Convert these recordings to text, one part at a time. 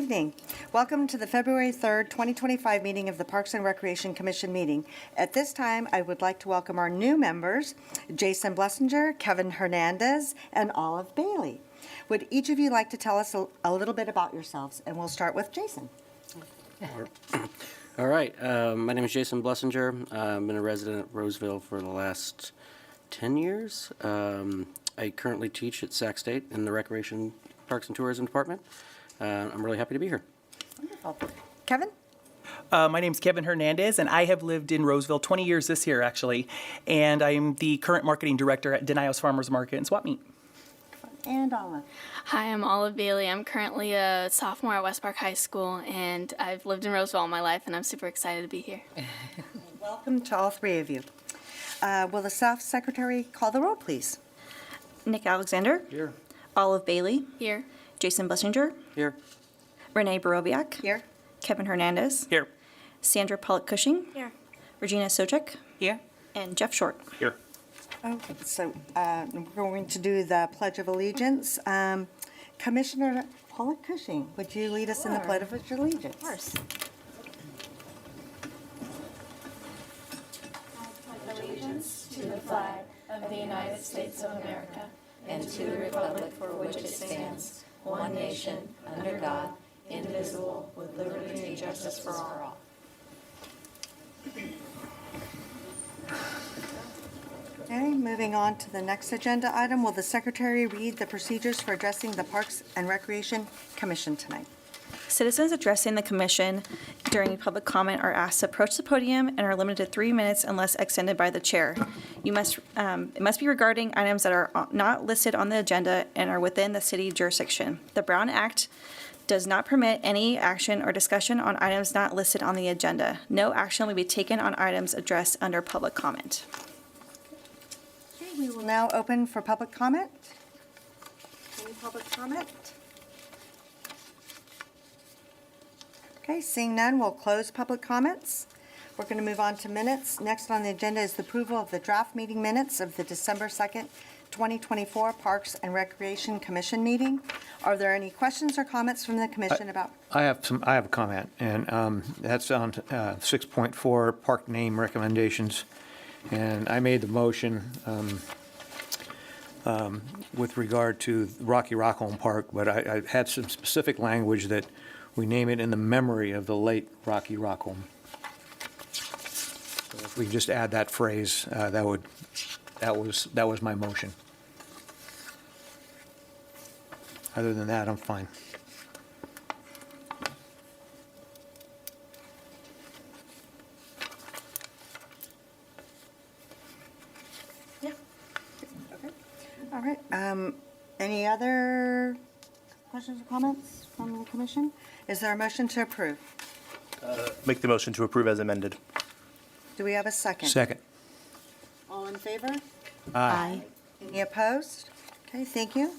evening. Welcome to the February 3rd, 2025 meeting of the Parks and Recreation Commission meeting. At this time, I would like to welcome our new members, Jason Blessinger, Kevin Hernandez, and Olive Bailey. Would each of you like to tell us a little bit about yourselves? And we'll start with Jason. All right. My name is Jason Blessinger. I've been a resident at Roseville for the last 10 years. I currently teach at Sac State in the Recreation, Parks and Tourism Department. I'm really happy to be here. Wonderful. Kevin? My name's Kevin Hernandez, and I have lived in Roseville 20 years this year, actually. And I'm the current marketing director at Denios Farmers Market and Swap Meet. And Olive. Hi, I'm Olive Bailey. I'm currently a sophomore at West Park High School, and I've lived in Roseville all my life, and I'm super excited to be here. Welcome to all three of you. Will the staff secretary call the roll, please? Nick Alexander. Here. Olive Bailey. Here. Jason Blessinger. Here. Renee Borowiak. Here. Kevin Hernandez. Here. Sandra Pollock-Cushing. Here. Regina Sojek. Here. And Jeff Short. Here. Okay, so we're going to do the Pledge of Allegiance. Commissioner Pollock-Cushing, would you lead us in the Pledge of Allegiance? Of course. Allegiance to the flag of the United States of America and to the republic for which it stands, one nation, under God, indivisible, with liberty and justice for all. Okay, moving on to the next agenda item. Will the secretary read the procedures for addressing the Parks and Recreation Commission tonight? Citizens addressing the commission during public comment are asked to approach the podium and are limited to 3 minutes unless extended by the chair. It must be regarding items that are not listed on the agenda and are within the city jurisdiction. The Brown Act does not permit any action or discussion on items not listed on the agenda. No action will be taken on items addressed under public comment. Okay, we will now open for public comment. Any public comment? Okay, seeing none, we'll close public comments. We're going to move on to minutes. Next on the agenda is the approval of the draft meeting minutes of the December 2nd, 2024 Parks and Recreation Commission meeting. Are there any questions or comments from the commission about? I have a comment, and that's on 6.4 park name recommendations. And I made the motion with regard to Rocky Rockholm Park, but I had some specific language that we name it in the memory of the late Rocky Rockholm. So if we just add that phrase, that was my motion. Other than that, I'm fine. Yeah. Okay. All right. Any other questions or comments from the commission? Is there a motion to approve? Make the motion to approve as amended. Do we have a second? Second. All in favor? Aye. Any opposed? Okay, thank you.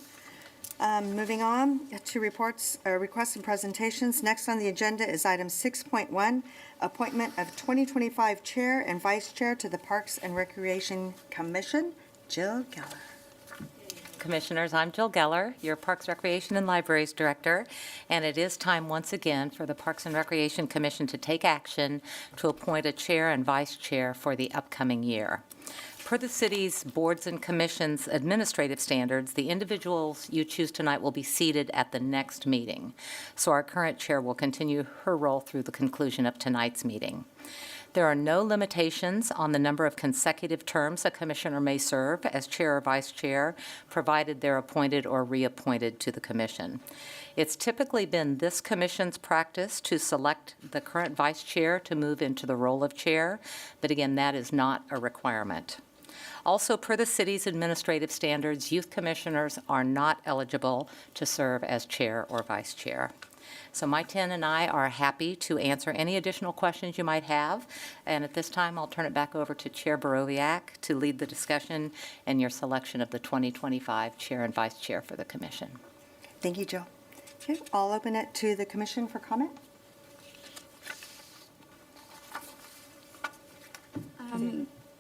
Moving on to reports, requests and presentations. Next on the agenda is item 6.1, appointment of 2025 chair and vice chair to the Parks and Recreation Commission. Jill Geller. Commissioners, I'm Jill Geller, your Parks, Recreation, and Libraries Director, and it is time once again for the Parks and Recreation Commission to take action to appoint a chair and vice chair for the upcoming year. Per the city's boards and commissions administrative standards, the individuals you choose tonight will be seated at the next meeting. So our current chair will continue her role through the conclusion of tonight's meeting. There are no limitations on the number of consecutive terms a commissioner may serve as chair or vice chair, provided they're appointed or reappointed to the commission. It's typically been this commission's practice to select the current vice chair to move into the role of chair, but again, that is not a requirement. Also, per the city's administrative standards, youth commissioners are not eligible to serve as chair or vice chair. So my 10 and I are happy to answer any additional questions you might have. And at this time, I'll turn it back over to Chair Borowiak to lead the discussion and your selection of the 2025 chair and vice chair for the commission. Thank you, Jill. Okay, I'll open it to the commission for comment.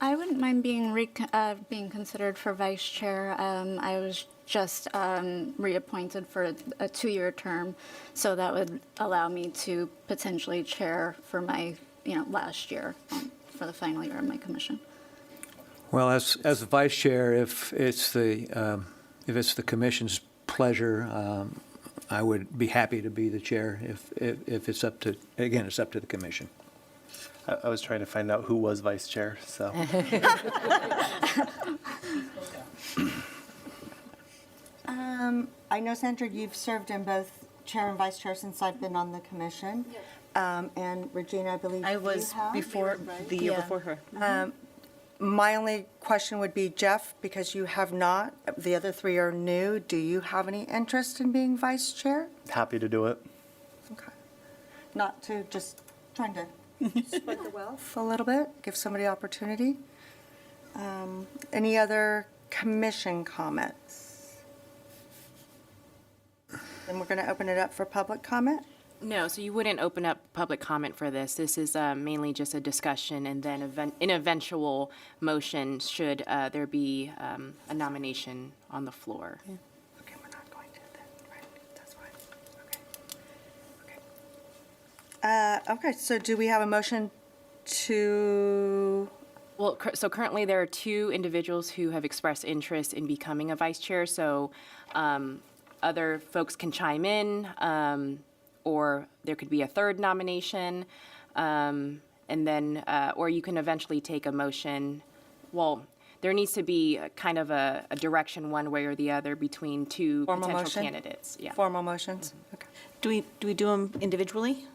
I wouldn't mind being considered for vice chair. I was just reappointed for a 2-year term, so that would allow me to potentially chair for my, last year for the final year of my commission. Well, as the vice chair, if it's the commission's pleasure, I would be happy to be the chair if it's up to, again, it's up to the commission. I was trying to find out who was vice chair, so. I know, Sandra, you've served in both chair and vice chair since I've been on the commission. And Regina, I believe I you was have? before, the year Yeah. before her. My only question would be, Jeff, because you have not, the other three are new, do you have any interest in being vice chair? Happy to do it. Okay. Not to, just trying to spread the wealth a little bit, give somebody opportunity. Any other commission comments? Then we're going to open it up for public comment. No, so you wouldn't open up public comment for this. This is mainly just a discussion, and then an eventual motion should there be a nomination on the floor. Okay, we're not going to then, right? That's fine. Okay. Okay, so do we have a motion to, Well, so currently there are 2 individuals who have expressed interest in becoming a vice chair, so other folks can chime in, or there could be a 3rd nomination, and then, or you can eventually take a motion. Well, there needs to be kind of a direction one way or the other between 2 Formal potential motion? candidates. Yeah. formal motions? Okay. Do we do them individually?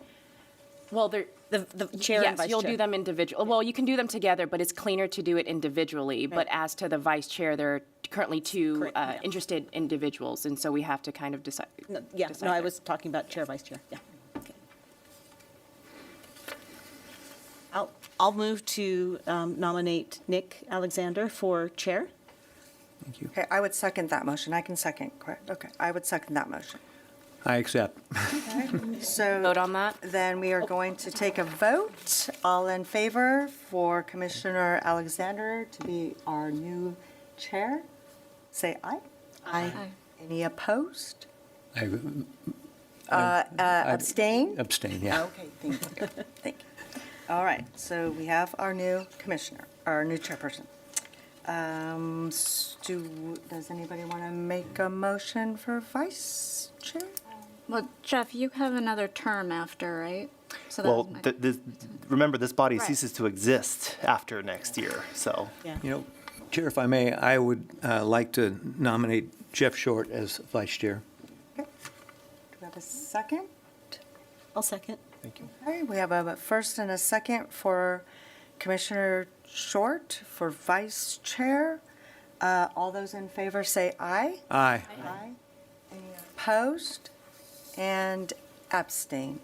Well, there. The chair and vice chair? Yes, you'll do them individual. Well, you can do them together, but it's cleaner to do it individually. But as to the vice chair, there are currently 2 Correct, yeah. interested individuals, and so we have to kind of decide. No, I there. was talking about chair, vice chair, yeah. Okay. I'll move to nominate Nick Alexander for chair. Thank you. Okay, I would second that motion. I can second, correct? Okay, I would second that motion. I accept. So Vote on that? then we are going to take a vote. All in favor for Commissioner Alexander to be our new chair? Say aye. Aye. Any opposed? I Abstain? abstain, yeah. Okay, thank you. Thank you. All right, so we have our new commissioner, our new chairperson. Does anybody want to make a motion for vice chair? Well, Jeff, you have another term after, right? So that Well, was my- remember, this body Right. ceases to exist after next year, so. Yeah. You know, Chair, if I may, I would like to nominate Jeff Short as vice chair. Okay. Do we have a second? I'll second. Thank you. Okay, we have a first and a second for Commissioner Short for vice chair. All those in favor say aye. Aye. Aye. Any opposed? And abstain.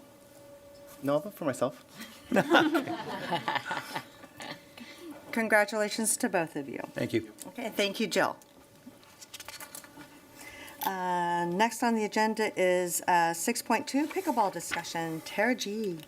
No, I'll vote for myself. Congratulations to both of you. Thank you. Okay, thank you, Jill. Next on the agenda is 6.2, pickleball discussion. Tara G.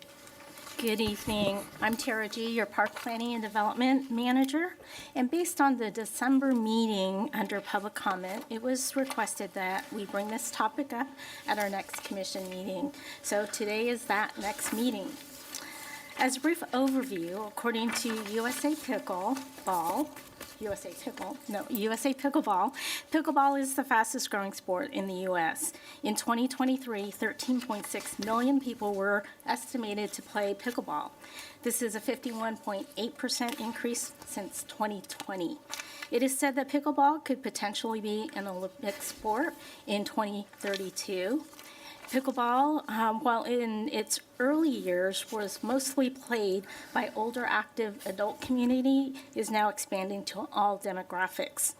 Good evening. I'm Tara G., your Park Planning and Development Manager. And based on the December meeting under public comment, it was requested that we bring this topic up at our next commission meeting. So today is that next meeting. As a brief overview, according to USA Pickleball, pickleball is the fastest growing sport in the U.S. In 2023, 13.6 million people were estimated to play pickleball. This is a 51.8% increase since 2020. It is said that pickleball could potentially be an Olympic sport in 2032. Pickleball, while in its early years was mostly played by older active adult community, is now expanding to all demographics.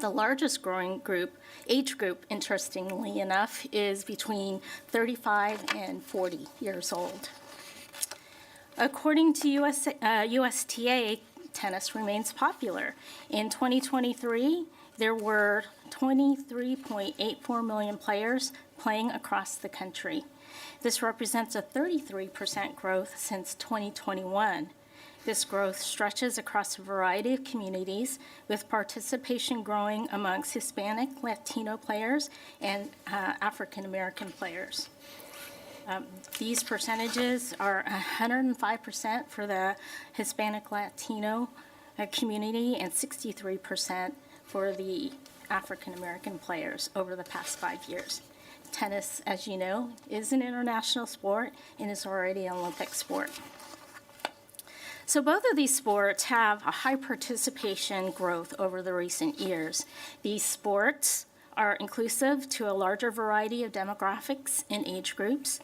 The largest growing age group, interestingly enough, is between 35 and 40 years old. According to USTA, tennis remains popular. In 2023, there were 23.84 million players playing across the country. This represents a 33% growth since 2021. This growth stretches across a variety of communities, with participation growing amongst Hispanic, Latino players, and African American players. These percentages are 105% for the Hispanic Latino community and 63% for the African American players over the past 5 years. Tennis, as you know, is an international sport and is already an Olympic sport. So both of these sports have a high participation growth over the recent years. These sports are inclusive to a larger variety of demographics and age groups.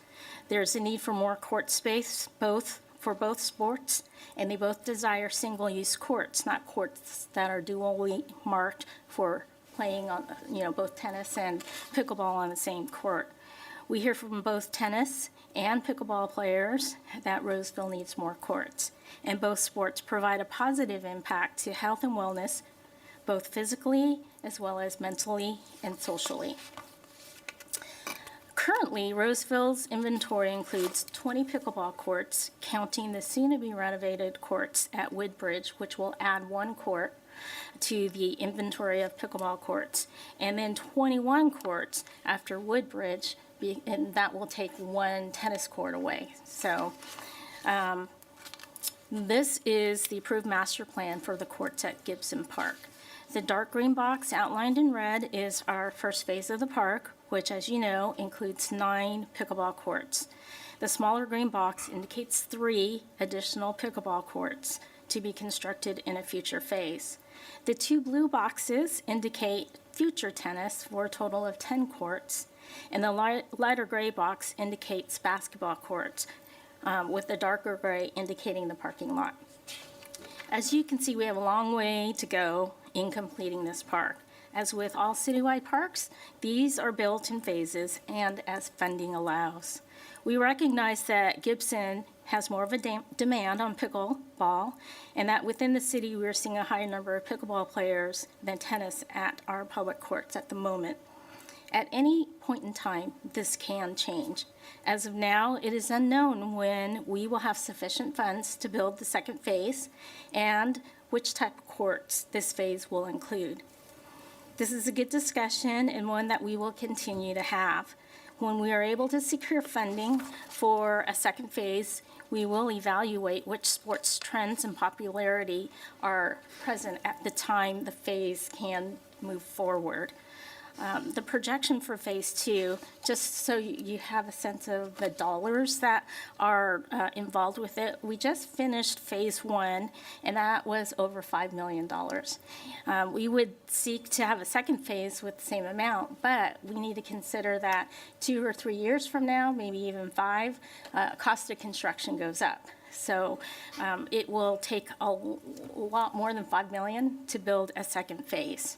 There's a need for more court space for both sports, and they both desire single-use courts, not courts that are dually marked for playing on, both tennis and pickleball on the same court. We hear from both tennis and pickleball players that Roseville needs more courts, and both sports provide a positive impact to health and wellness, both physically as well as mentally and socially. Currently, Roseville's inventory includes 20 pickleball courts, counting the soon-to-be renovated courts at Woodbridge, which will add 1 court to the inventory of pickleball courts, and then 21 courts after Woodbridge, and that will take 1 tennis court away. So this is the approved master plan for the courts at Gibson Park. The dark green box outlined in red is our first phase of the park, which, as you know, includes 9 pickleball courts. The smaller green box indicates 3 additional pickleball courts to be constructed in a future phase. The 2 blue boxes indicate future tennis for a total of 10 courts, and the lighter gray box indicates basketball courts, with the darker gray indicating the parking lot. As you can see, we have a long way to go in completing this park. As with all citywide parks, these are built in phases and as funding allows. We recognize that Gibson has more of a demand on pickleball, and that within the city we're seeing a higher number of pickleball players than tennis at our public courts at the moment. At any point in time, this can change. As of now, it is unknown when we will have sufficient funds to build the second phase and which type of courts this phase will include. This is a good discussion and one that we will continue to have. When we are able to secure funding for a second phase, we will evaluate which sports trends and popularity are present at the time the phase can move forward. The projection for Phase 2, just so you have a sense of the dollars that are involved with it, we just finished Phase 1, and that was over $5 million. We would seek to have a second phase with the same amount, but we need to consider that 2 or 3 years from now, maybe even 5, cost of construction goes up. So it will take a lot more than $5 million to build a second phase.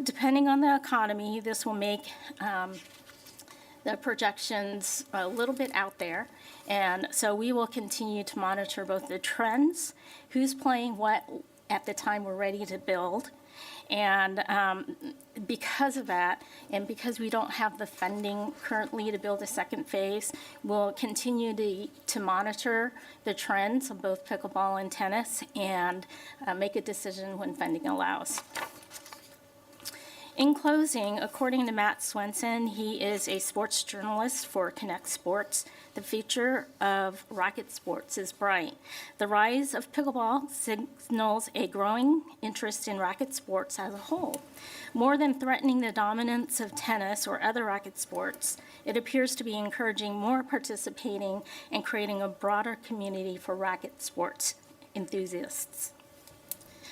Depending on the economy, this will make the projections a little bit out there. And so we will continue to monitor both the trends, who's playing what at the time we're ready to build. And because of that, and because we don't have the funding currently to build a second phase, we'll continue to monitor the trends of both pickleball and tennis and make a decision when funding allows. In closing, according to Matt Swenson, he is a sports journalist for Connect Sports. The future of racket sports is bright. The rise of pickleball signals a growing interest in racket sports as a whole. More than threatening the dominance of tennis or other racket sports, it appears to be encouraging more participating and creating a broader community for racket sports enthusiasts.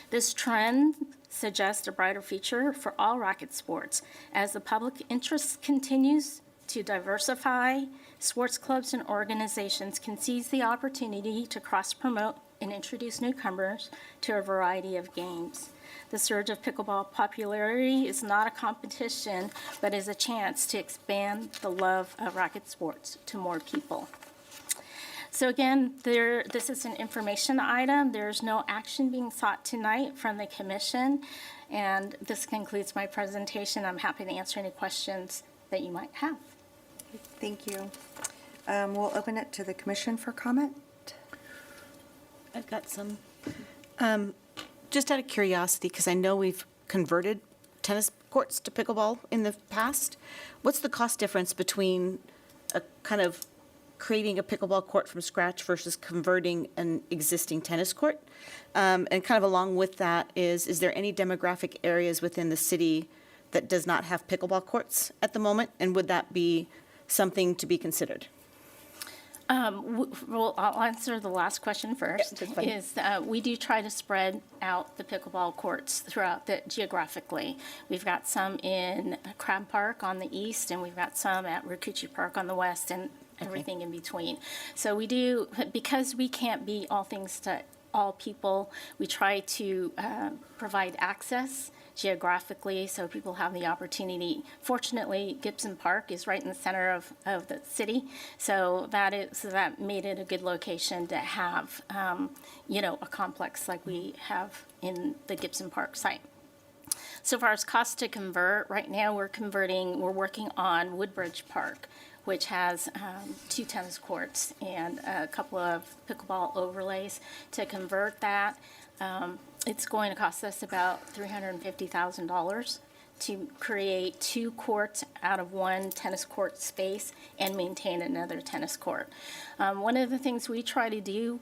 This trend suggests a brighter future for all racket sports. As the public interest continues to diversify, sports clubs and organizations can seize the opportunity to cross-promote and introduce newcomers to a variety of games. The surge of pickleball popularity is not a competition, but is a chance to expand the love of racket sports to more people. So again, this is an information item. There's no action being sought tonight from the commission. And this concludes my presentation. I'm happy to answer any questions that you might have. Thank you. We'll open it to the commission for comment. I've got some. Just out of curiosity, because I know we've converted tennis courts to pickleball in the past, what's the cost difference between a kind of creating a pickleball court from scratch versus converting an existing tennis court? And kind of along with that is there any demographic areas within the city that does not have pickleball courts at the moment? And would that be something to be considered? Well, I'll answer the last question first. that's fine. Is we do try to spread out the pickleball courts throughout geographically. We've got some in Crab Park on the east, and we've got some at Rikuchi Park on the west, and everything in between. So we do, because we can't be all things to all people, we try to provide access geographically so people have the opportunity. Fortunately, Gibson Park is right in the center of the city, so that made it a good location to have, a complex like we have in the Gibson Park site. So far as cost to convert, right now we're working on Woodbridge Park, which has 2 tennis courts and a couple of pickleball overlays. To convert that, it's going to cost us about $350,000 to create 2 courts out of 1 tennis court space and maintain another tennis court. One of the things we try to do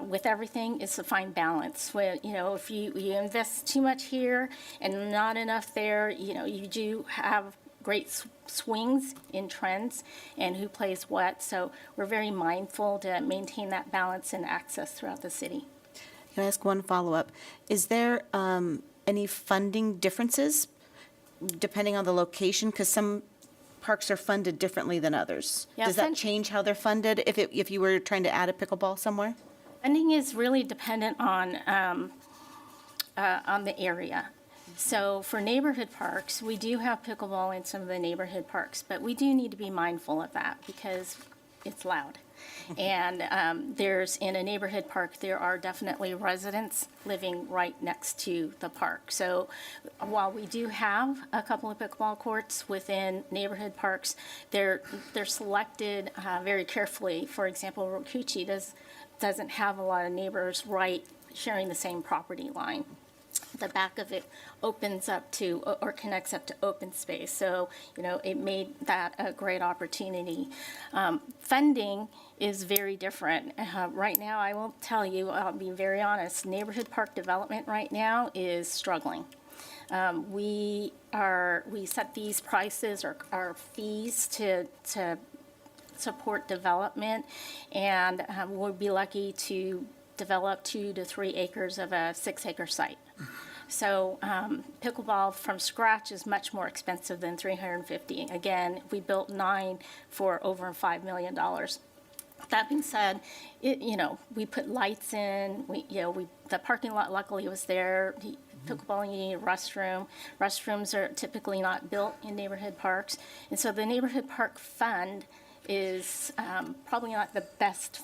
with everything is to find balance. Where, if you invest too much here and not enough there, you do have great swings in trends and who plays what. So we're very mindful to maintain that balance and access throughout the city. Can I ask one follow-up? Is there any funding differences depending on the location? Because some parks are funded differently than others. Yeah, Does that change how they're funded if you were trying to add a pickleball somewhere? Funding is really dependent on the area. So for neighborhood parks, we do have pickleball in some of the neighborhood parks, but we do need to be mindful of that because it's loud. And in a neighborhood park, there are definitely residents living right next to the park. So while we do have a couple of pickleball courts within neighborhood parks, they're selected very carefully. For example, Rikuchi doesn't have a lot of neighbors sharing the same property line. The back of it opens up to or connects up to open space. So, it made that a great opportunity. Funding is very different. Right now, I will tell you, I'll be very honest, neighborhood park development right now is struggling. We set these prices or our fees to support development, and we'll be lucky to develop 2 to 3 acres of a 6-acre site. So pickleball from scratch is much more expensive than $350. Again, we built 9 for over $5 million. That being said, we put lights in. The parking lot luckily was there. Pickleball, you need a restroom. Restrooms are typically not built in neighborhood parks, and so the neighborhood park fund is probably not the best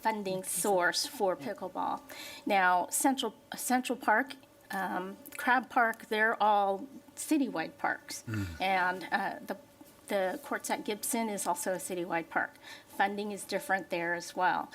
funding source for pickleball. Now, Central Park, Crab Park, they're all citywide parks. And the courts at Gibson is also a citywide park. Funding is different there as well.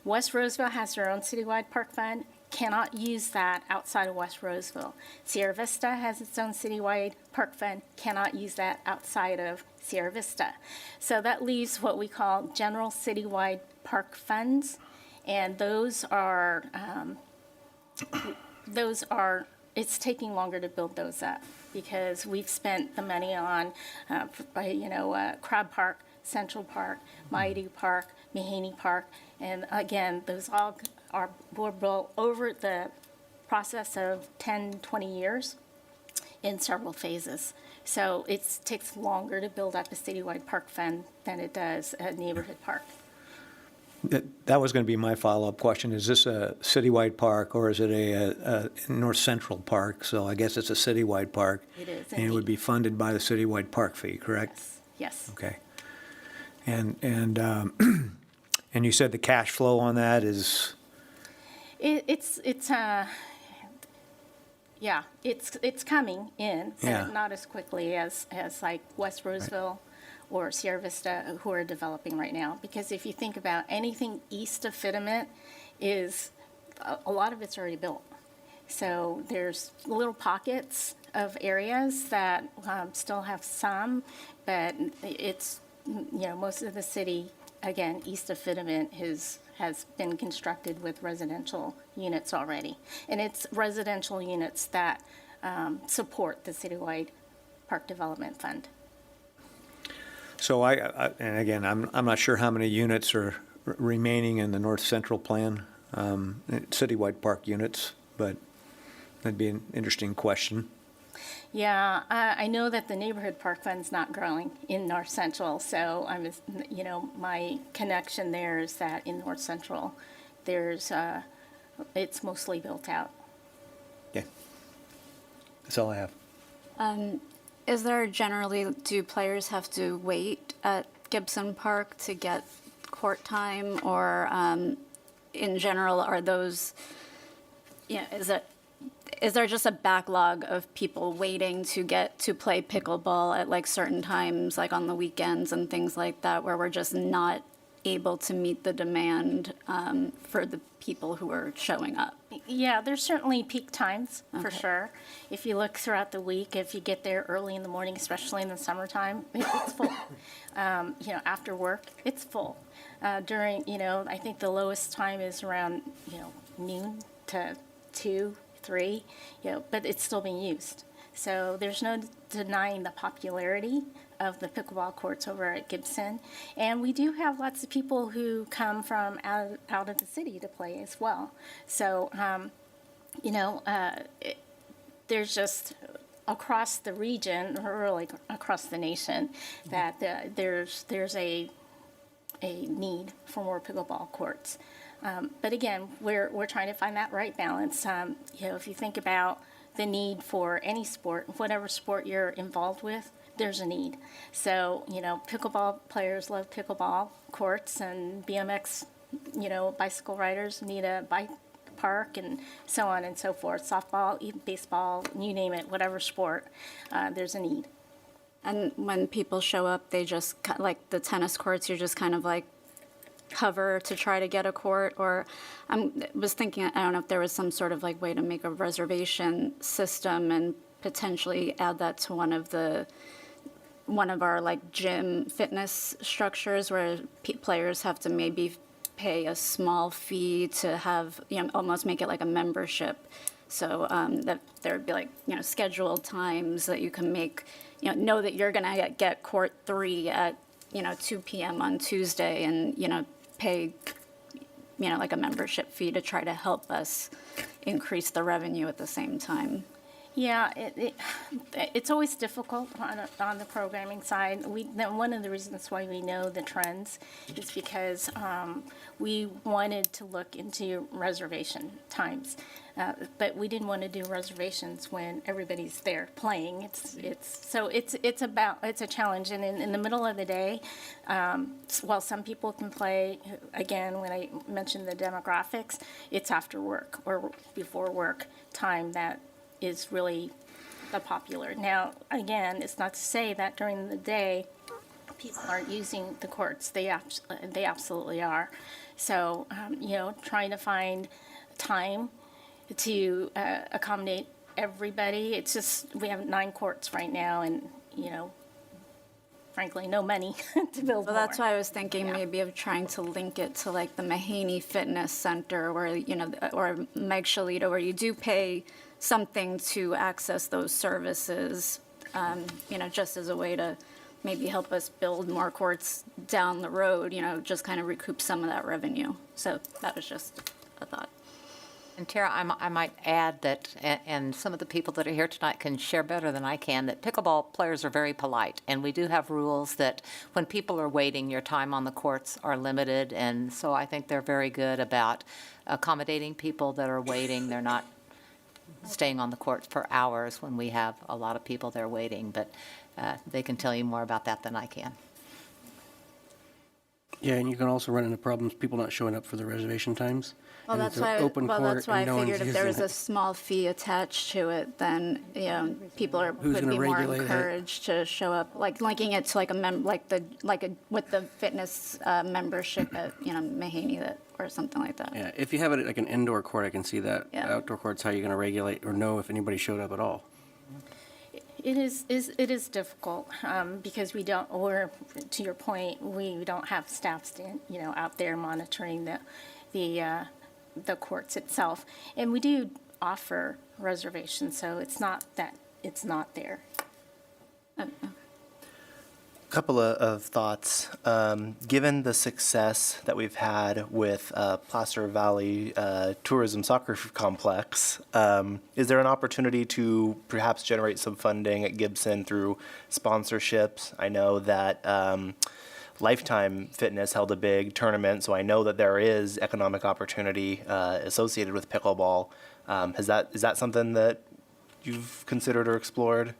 West Roseville has their own citywide park fund, cannot use that outside of West Roseville. Sierra Vista has its own citywide park fund, cannot use that outside of Sierra Vista. So that leaves what we call general citywide park funds, and those are, it's taking longer to build those up because we've spent the money on, Crab Park, Central Park, Maidu Park, Mahaney Park, and again, those all were built over the process of 10, 20 years in several phases. So it takes longer to build up a citywide park fund than it does a neighborhood park. That was going to be my follow-up question. Is this a citywide park or is it a North Central Park? So I guess it's a citywide park. It is, And it would be funded by the citywide park fee, correct? Yes. Okay. And you said the cash flow on that is? It's coming in, Yeah. not as quickly as like West Roseville or Sierra Vista who are developing right now. Because if you think about anything east of Fitiment is, a lot of it's already built. So there's little pockets of areas that still have some, but it's, most of the city, again, east of Fitiment has been constructed with residential units already. And it's residential units that support the citywide park development fund. So and again, I'm not sure how many units are remaining in the North Central plan, citywide park units, but that'd be an interesting question. Yeah, I know that the neighborhood park fund's not growing in North Central, so my connection there is that in North Central, it's mostly built out. Yeah. That's all I have. Is there generally, do players have to wait at Gibson Park to get court time, or in general, are those, is there just a backlog of people waiting to get to play pickleball at like certain times, like on the weekends and things like that, where we're just not able to meet the demand for the people who are showing up? Yeah, there's certainly peak times, for sure. If you look throughout the week, if you get there early in the morning, especially in the summertime, it's full. After work, it's full. During, I think the lowest time is around, noon to 2, 3, but it's still being used. So there's no denying the popularity of the pickleball courts over at Gibson. And we do have lots of people who come from out of the city to play as well. So, there's just across the region, or really across the nation, that there's a need for more pickleball courts. But again, we're trying to find that right balance. If you think about the need for any sport, whatever sport you're involved with, there's a need. So, pickleball players love pickleball courts, and BMX, bicycle riders need a bike park, and so on and so forth. Softball, baseball, you name it, whatever sport, there's a need. And when people show up, they just, like the tennis courts, you're just kind of like hover to try to get a court? Or I was thinking, I don't know if there was some sort of like way to make a reservation system and potentially add that to one of our like gym fitness structures, where players have to maybe pay a small fee to have, almost make it like a membership. So that there would be like, scheduled times that you can make, know that you're going to get court 3 at, 2 p.m. on Tuesday, and, pay, like a membership fee to try to help us increase the revenue at the same time. Yeah, it's always difficult on the programming side. One of the reasons why we know the trends is because we wanted to look into reservation times, but we didn't want to do reservations when everybody's there playing. It's a challenge, and in the middle of the day, while some people can play, again, when I mentioned the demographics, it's after work or before work time that is really the popular. Now, again, it's not to say that during the day people aren't using the courts. They absolutely are. So, trying to find time to accommodate everybody. It's just, we have 9 courts right now, and, frankly, no money to build more. Well, that's why I was thinking maybe of trying to link it to like the Mahaney Fitness Center, where, or Meg Shalita, where you do pay something to access those services, just as a way to maybe help us build more courts down the road, just kind of recoup some of that revenue. So that was just a thought. And Tara, I might add that, and some of the people that are here tonight can share better than I can, that pickleball players are very polite, and we do have rules that when people are waiting, your time on the courts are limited, and so I think they're very good about accommodating people that are waiting. They're not staying on the court for hours when we have a lot of people there waiting, but they can tell you more about that than I can. Yeah, and you can also run into problems, people not showing up for the reservation times. Well, And that's it's an why, open well, court that's why I and no one's figured if there was using a it. small fee attached to it, then, people Who's would gonna be more regulate it? encouraged to show up, like linking it to like with the fitness membership at, Mahaney or something like that. Yeah, if you have it at like an indoor court, I can see that. Yeah. Outdoor courts, how are you going to regulate or know if anybody showed up at all? It is difficult because we don't, or to your point, we don't have staff out there monitoring the courts itself. And we do offer reservations, so it's not that it's not there. Couple of thoughts. Given the success that we've had with Placer Valley Tourism Soccer Complex, is there an opportunity to perhaps generate some funding at Gibson through sponsorships? I know that Lifetime Fitness held a big tournament, so I know that there is economic opportunity associated with pickleball. Is that something that you've considered or explored?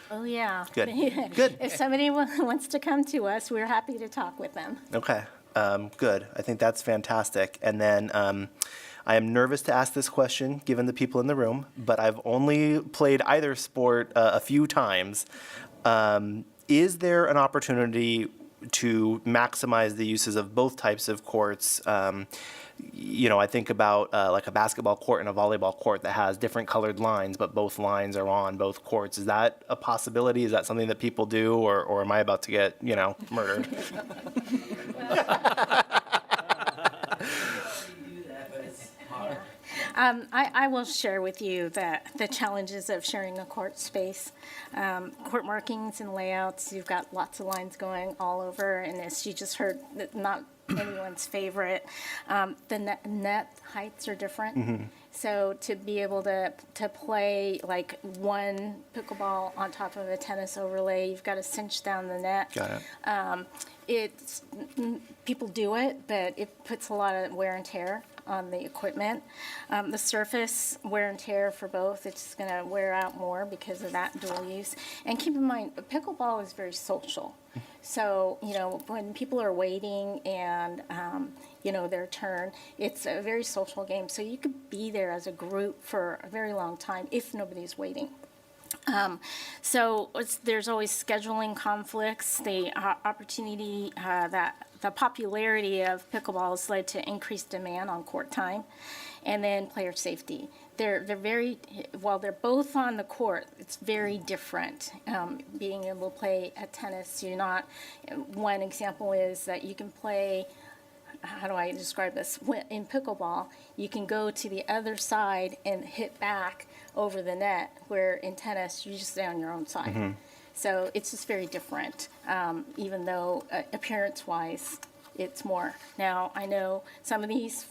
Oh, yeah. Good. Good. If somebody wants to come to us, we're happy to talk with them. Okay, good. I think that's fantastic. And then I am nervous to ask this question, given the people in the room, but I've only played either sport a few times. Is there an opportunity to maximize the uses of both types of courts? I think about like a basketball court and a volleyball court that has different colored lines, but both lines are on both courts. Is that a possibility? Is that something that people do, or am I about to get, murdered? I will share with you the challenges of sharing a court space. Court markings and layouts, you've got lots of lines going all over, and as you just heard, not anyone's favorite. The net heights are different. So to be able to play like one pickleball on top of a tennis overlay, you've got to cinch down the net. Got it. People do it, but it puts a lot of wear and tear on the equipment. The surface wear and tear for both, it's going to wear out more because of that dual use. And keep in mind, pickleball is very social. So, when people are waiting and, their turn, it's a very social game. So you could be there as a group for a very long time if nobody's waiting. There's always scheduling conflicts. The opportunity the popularity of pickleball has led to increased demand on court time, and then player safety. They're very, while they're both on the court, it's very different. Being able to play at tennis, one example is that you can play, how do I describe this? In pickleball, you can go to the other side and hit back over the net, where in tennis, you just stay on your own side. So it's just very different, even though appearance-wise, it's more. Now, I know some of these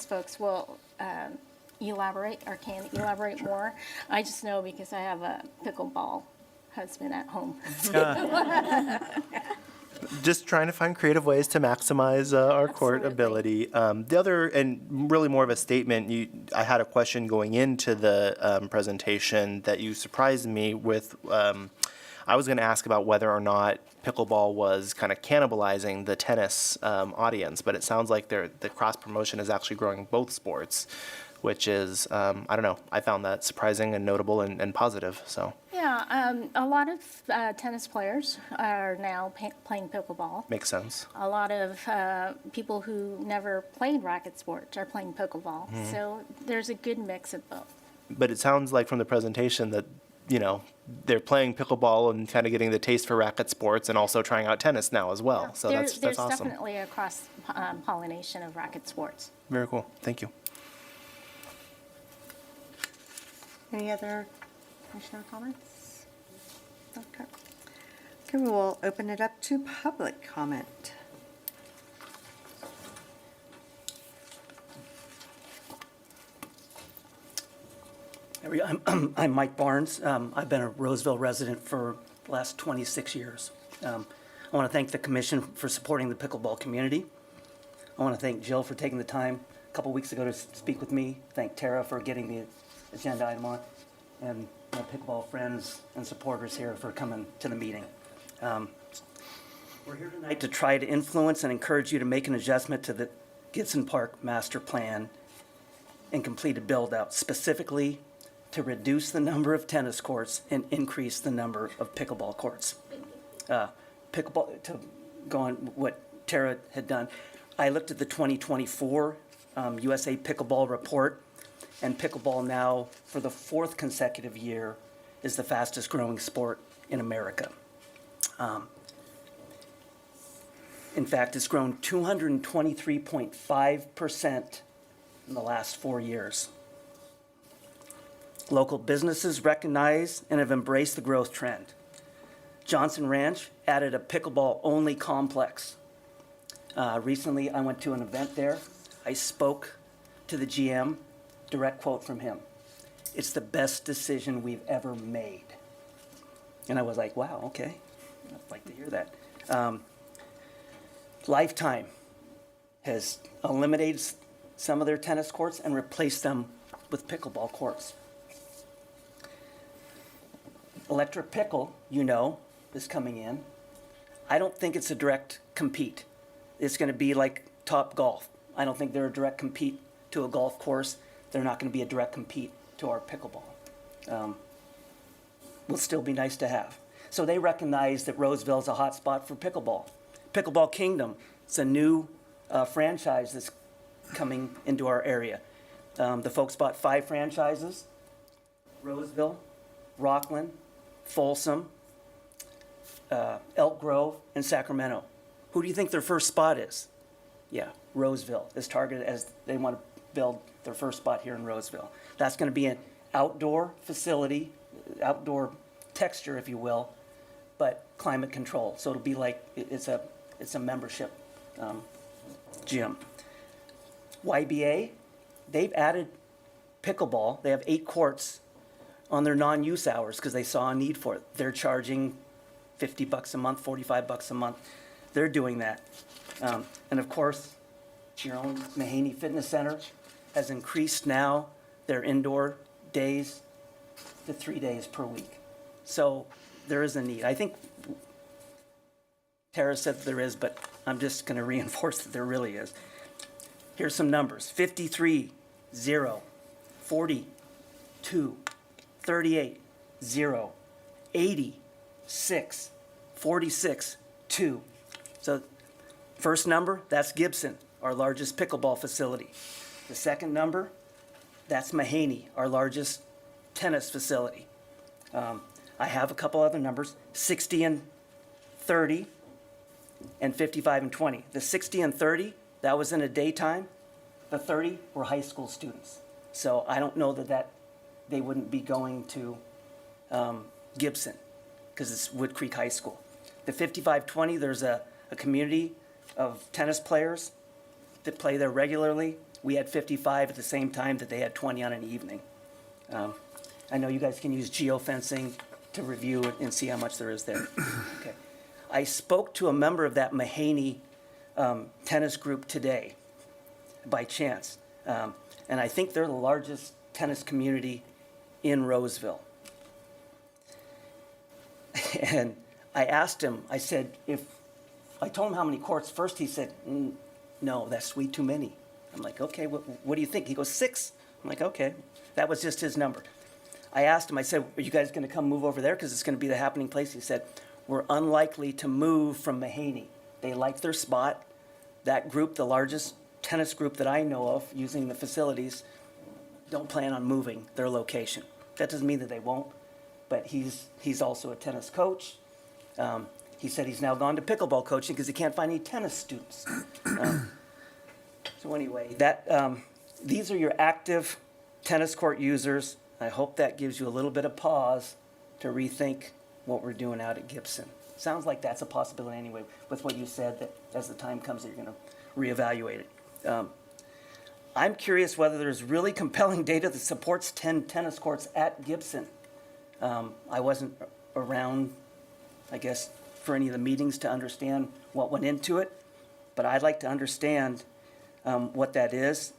folks will elaborate or can elaborate more. I just know because I have a pickleball husband at home. Just trying to find creative ways to maximize our court ability. The other, and really more of a statement, I had a question going into the presentation that you surprised me with. I was going to ask about whether or not pickleball was kind of cannibalizing the tennis audience, but it sounds like the cross-promotion is actually growing both sports, which is, I don't know, I found that surprising and notable and positive, so. Yeah, a lot of tennis players are now playing pickleball. Makes sense. A lot of people who never played racket sports are playing pickleball. So there's a good mix of both. But it sounds like from the presentation that, they're playing pickleball and kind of getting the taste for racket sports and also trying out tennis now as well. So that's There's awesome. definitely a cross-pollination of racket sports. Very cool. Thank you. Any other commissioner comments? Okay. Okay, we will open it up to public comment. I'm Mike Barnes. I've been a Roseville resident for the last 26 years. I want to thank the commission for supporting the pickleball community. I want to thank Jill for taking the time a couple weeks ago to speak with me. Thank Tara for getting the agenda item on, and my pickleball friends and supporters here for coming to the meeting. We're here tonight to try to influence and encourage you to make an adjustment to the Gibson Park Master Plan and complete a build-out, specifically to reduce the number of tennis courts and increase the number of pickleball courts. Pickleball, to go on what Tara had done, I looked at the 2024 USA Pickleball report, and pickleball now, for the 4th consecutive year, is the fastest growing sport in America. In fact, it's grown 223.5% in the last 4 years. Local businesses recognize and have embraced the growth trend. Johnson Ranch added a pickleball-only complex. Recently, I went to an event there. I spoke to the GM, direct quote from him. "It's the best decision we've ever made." And I was like, wow, okay, I'd like to hear that. Lifetime has eliminated some of their tennis courts and replaced them with pickleball courts. Electric Pickle, you know, is coming in. I don't think it's a direct compete. It's going to be like Top Golf. I don't think they're a direct compete to a golf course. They're not going to be a direct compete to our pickleball. Will still be nice to have. So they recognize that Roseville is a hot spot for pickleball. Pickleball Kingdom, it's a new franchise that's coming into our area. The folks bought 5 franchises: Roseville, Rockland, Folsom, Elk Grove, and Sacramento. Who do you think their first spot is? Yeah, Roseville is targeted as they want to build their first spot here in Roseville. That's going to be an outdoor facility, outdoor texture, if you will, but climate control. So it'll be like it's a membership gym. YBA, they've added pickleball. They have 8 courts on their non-use hours because they saw a need for it. They're charging $50 a month, $45 a month. They're doing that. And of course, your own Mahaney Fitness Center has increased now their indoor days to 3 days per week. So there is a need. I think Tara said there is, but I'm just going to reinforce that there really is. Here's some numbers: 53, 0, 40, 2, 38, 0, 80, 6, 46, 2. So first number, that's Gibson, our largest pickleball facility. The second number, that's Mahaney, our largest tennis facility. I have a couple other numbers: 60 and 30 and 55 and 20. The 60 and 30, that was in a daytime. The 30 were high school students. So I don't know that they wouldn't be going to Gibson because it's Wood Creek High School. The 55-20, there's a community of tennis players that play there regularly. We had 55 at the same time that they had 20 on an evening. I know you guys can use geofencing to review it and see how much there is there. Okay. I spoke to a member of that Mahaney tennis group today by chance, and I think they're the largest tennis community in Roseville. And I asked him, I said, I told him how many courts. First he said, no, that's way too many. I'm like, okay, what do you think? He goes, 6. I'm like, okay. That was just his number. I asked him, I said, are you guys going to come move over there because it's going to be the happening place? He said, we're unlikely to move from Mahaney. They like their spot. That group, the largest tennis group that I know of using the facilities, don't plan on moving their location. That doesn't mean that they won't, but he's also a tennis coach. He said he's now gone to pickleball coaching because he can't find any tennis students. So anyway, these are your active tennis court users. I hope that gives you a little bit of pause to rethink what we're doing out at Gibson. Sounds like that's a possibility anyway, with what you said, that as the time comes that you're going to reevaluate it. I'm curious whether there's really compelling data that supports 10 tennis courts at Gibson. I wasn't around, I guess, for any of the meetings to understand what went into it, but I'd like to understand what that is.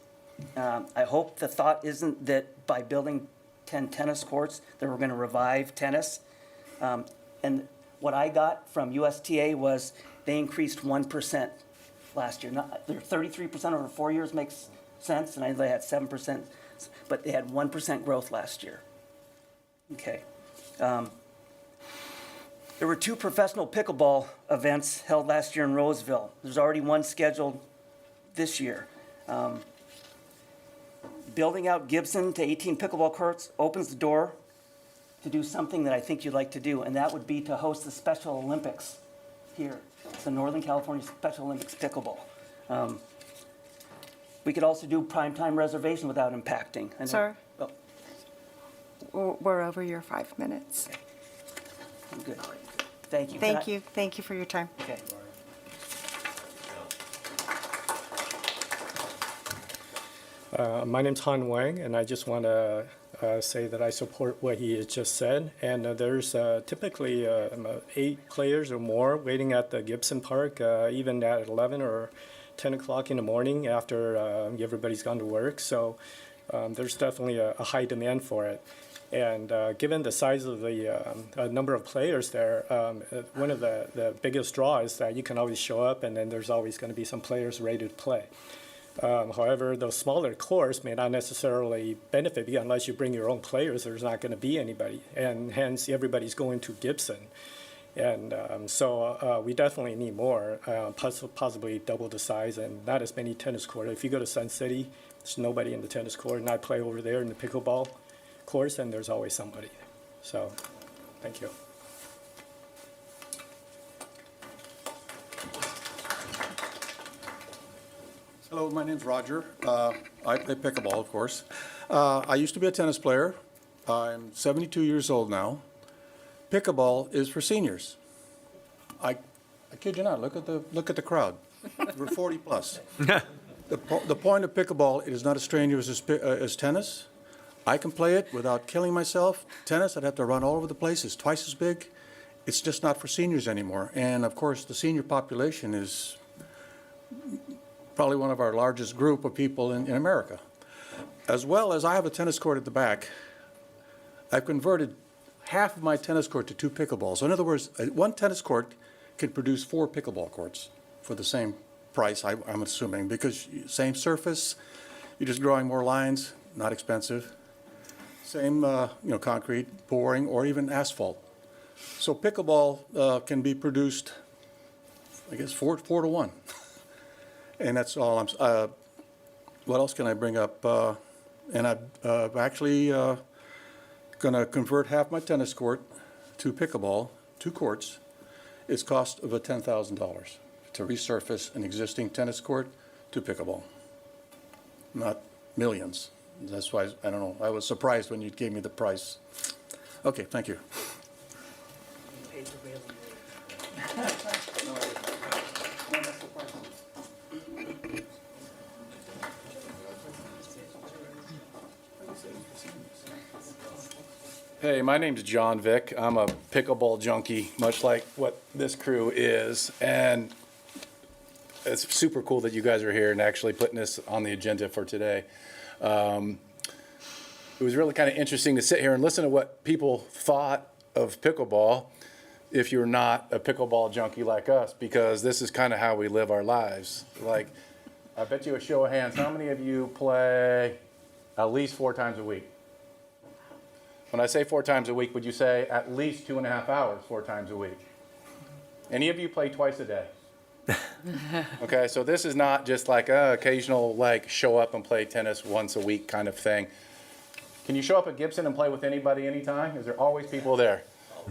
I hope the thought isn't that by building 10 tennis courts that we're going to revive tennis. And what I got from USTA was They increased 1% last year. Their 33% over 4 years makes sense, and they had 7%, but they had 1% growth last year. Okay. There were 2 professional pickleball events held last year in Roseville. There's already one scheduled this year. Building out Gibson to 18 pickleball courts opens the door to do something that I think you'd like to do, and that would be to host the Special Olympics here. It's the Northern California Special Olympics pickleball. We could also do primetime reservation without impacting. I know- Sir? Oh, We're over your 5 minutes. I'm good. Thank you. Thank you. Thank you for your time. Okay. My name's Han Wang, and I just want to say that I support what he has just said. And there's typically 8 players or more waiting at the Gibson Park, even at 11 or 10 o'clock in the morning after everybody's gone to work. So there's definitely a high demand for it. And given the size of the number of players there, one of the biggest draws is that you can always show up, and then there's always going to be some players ready to play. However, those smaller courts may not necessarily benefit because unless you bring your own players, there's not going to be anybody, and hence everybody's going to Gibson. And so we definitely need more, possibly double the size and not as many tennis courts. If you go to Sun City, there's nobody in the tennis court, and I play over there in the pickleball course, and there's always somebody. So, thank you. Hello, my name's Roger. I play pickleball, of course. I used to be a tennis player. I'm 72 years old now. Pickleball is for seniors. I kid you not. Look at the crowd. We're 40 plus. The point of pickleball, it is not as strenuous as tennis. I can play it without killing myself. Tennis, I'd have to run all over the place. It's twice as big. It's just not for seniors anymore. And of course, the senior population is probably one of our largest group of people in America. As well as I have a tennis court at the back. I've converted half of my tennis court to 2 pickleballs. So in other words, one tennis court can produce 4 pickleball courts for the same price, I'm assuming, because same surface, you're just drawing more lines, not expensive. Same, concrete, pouring, or even asphalt. So pickleball can be produced, I guess, 4 to 1. And that's all what else can I bring up? And I'm actually going to convert half my tennis court to pickleball, 2 courts. It's cost of $10,000 to resurface an existing tennis court to pickleball. Not millions. That's why, I don't know, I was surprised when you gave me the price. Okay, thank you. Hey, my name's John Vick. I'm a pickleball junkie, much like what this crew is. And it's super cool that you guys are here and actually putting this on the agenda for today. It was really kind of interesting to sit here and listen to what people thought of pickleball if you're not a pickleball junkie like us, because this is kind of how we live our lives. Like, I bet you a show of hands, how many of you play at least 4 times a week? When I say 4 times a week, would you say at least 2.5 hours 4 times a week? Any of you play twice a day? Okay, so this is not just like occasional, like, show up and play tennis once a week kind of thing. Can you show up at Gibson and play with anybody anytime? Is there always people there?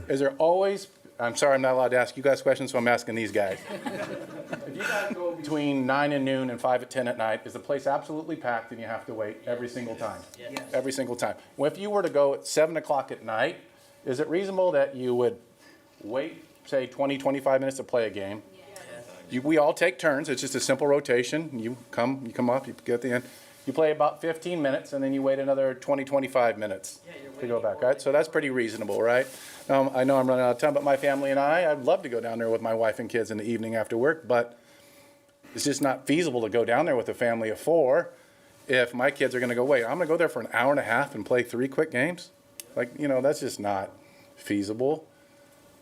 Is there always, I'm sorry, I'm not allowed to ask you guys questions, so I'm asking these guys. If you guys go between 9 and noon and 5 at 10 at night, is the place absolutely packed and you have to wait every single time? Yes. Every single time. Well, if you were to go at 7 o'clock at night, is it reasonable that you would wait, say, 20, 25 minutes to play a game? Yes. We all take turns. It's just a simple rotation. You come up, you get at the end. You play about 15 minutes, and then you wait another 20, 25 minutes to go back, right? So that's pretty reasonable, right? I know I'm running out of time, but my family and I'd love to go down there with my wife and kids in the evening after work, but it's just not feasible to go down there with a family of 4 if my kids are going to go, wait, I'm going to go there for an hour and a half and play 3 quick games? Like, that's just not feasible.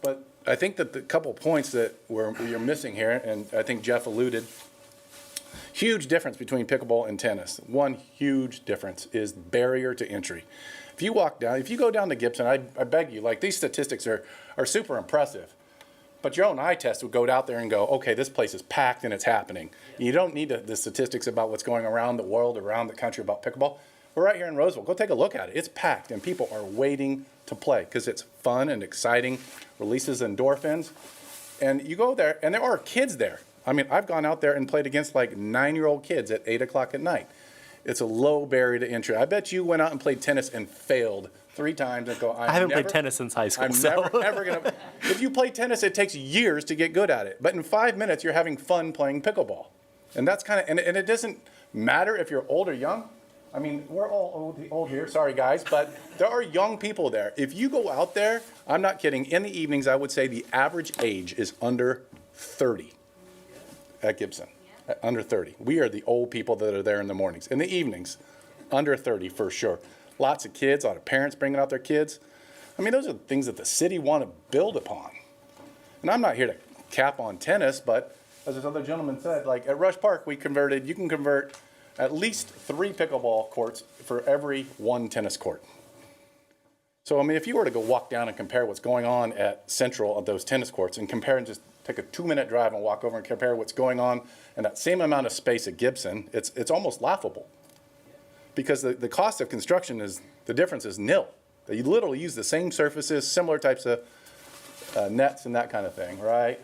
But I think that the couple points that you're missing here, and I think Jeff alluded, huge difference between pickleball and tennis. One huge difference is barrier to entry. If you go down to Gibson, I beg you, like these statistics are super impressive. But your own eye test would go out there and go, okay, this place is packed and it's happening. You don't need the statistics about what's going around the world, around the country about pickleball. We're right here in Roseville. Go take a look at it. It's packed and people are waiting to play because it's fun and exciting, releases endorphins. And you go there and there are kids there. I mean, I've gone out there and played against like 9-year-old kids at 8 o'clock at night. It's a low barrier to entry. I bet you went out and played tennis and failed 3 times and go, I haven't played tennis since high school. I'm so. never, ever going to. If you play tennis, it takes years to get good at it. But in 5 minutes, you're having fun playing pickleball. And that's kind of, and it doesn't matter if you're old or young. I mean, we're all old here, sorry guys, but there are young people there. If you go out there, I'm not kidding, in the evenings, I would say the average age is under 30 at Gibson, under 30. We are the old people that are there in the mornings. In the evenings, under 30 for sure. Lots of kids, a lot of parents bringing out their kids. I mean, those are the things that the city want to build upon. And I'm not here to cap on tennis, but as this other gentleman said, like at Rush Park, you can convert at least 3 pickleball courts for every 1 tennis court. So, I mean, if you were to go walk down and compare what's going on at Central of those tennis courts and compare and just take a 2-minute drive and walk over and compare what's going on in that same amount of space at Gibson, it's almost laughable. Because the cost of construction the difference is nil. You literally use the same surfaces, similar types of nets and that kind of thing, right?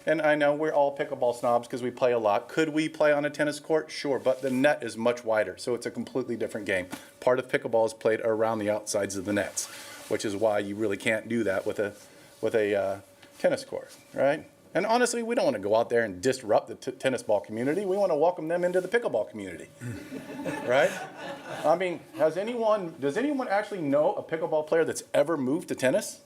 And I know we're all pickleball snobs because we play a lot. Could we play on a tennis court? Sure, but the net is much wider, so it's a completely different game. Part of pickleball is played around the outsides of the nets, which is why you really can't do that with a tennis court, right? And honestly, we don't want to go out there and disrupt the tennis ball community. We want to welcome them into the pickleball community, right? I mean, does anyone actually know a pickleball player that's ever moved to tennis?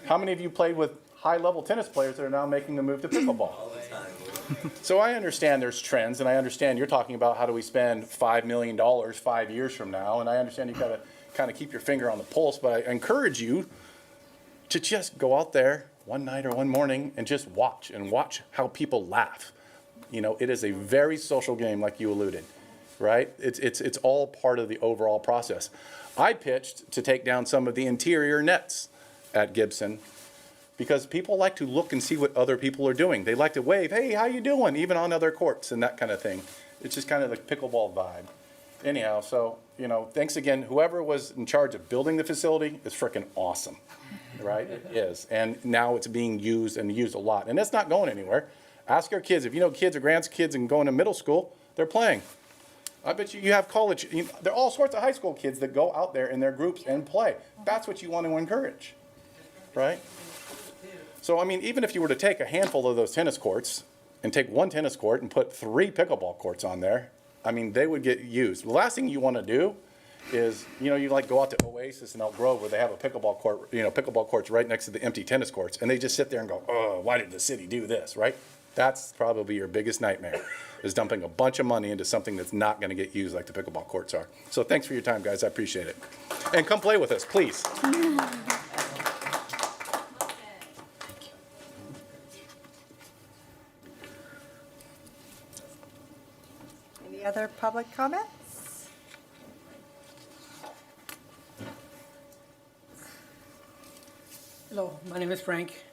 How many of you played with high-level tennis players that are now making the move to pickleball? All the time. So I understand there's trends, and I understand you're talking about how do we spend $5 million 5 years from now, and I understand you got to kind of keep your finger on the pulse, but I encourage you to just go out there one night or one morning and just watch how people laugh. You know, it is a very social game, like you alluded, right? It's all part of the overall process. I pitched to take down some of the interior nets at Gibson because people like to look and see what other people are doing. They like to wave, hey, how you doing? Even on other courts and that kind of thing. It's just kind of the pickleball vibe. Anyhow, so, you know, thanks again. Whoever was in charge of building the facility is freaking awesome, right? It is. And now it's being used and used a lot. And it's not going anywhere. Ask our kids. If you know kids or grandkids and going to middle school, they're playing. I bet you have college. There are all sorts of high school kids that go out there in their groups and play. That's what you want to encourage, right? So, I mean, even if you were to take a handful of those tennis courts and take 1 tennis court and put 3 pickleball courts on there, I mean, they would get used. The last thing you want to do is, you know, you like go out to Oasis in Elk Grove where they have a pickleball court, you know, pickleball courts right next to the empty tennis courts, and they just sit there and go, oh, why did the city do this, right? That's probably your biggest nightmare, is dumping a bunch of money into something that's not going to get used like the pickleball courts are. So thanks for your time, guys. I appreciate it. And come play with us, please. Any other public comments? Hello, my name is Frank.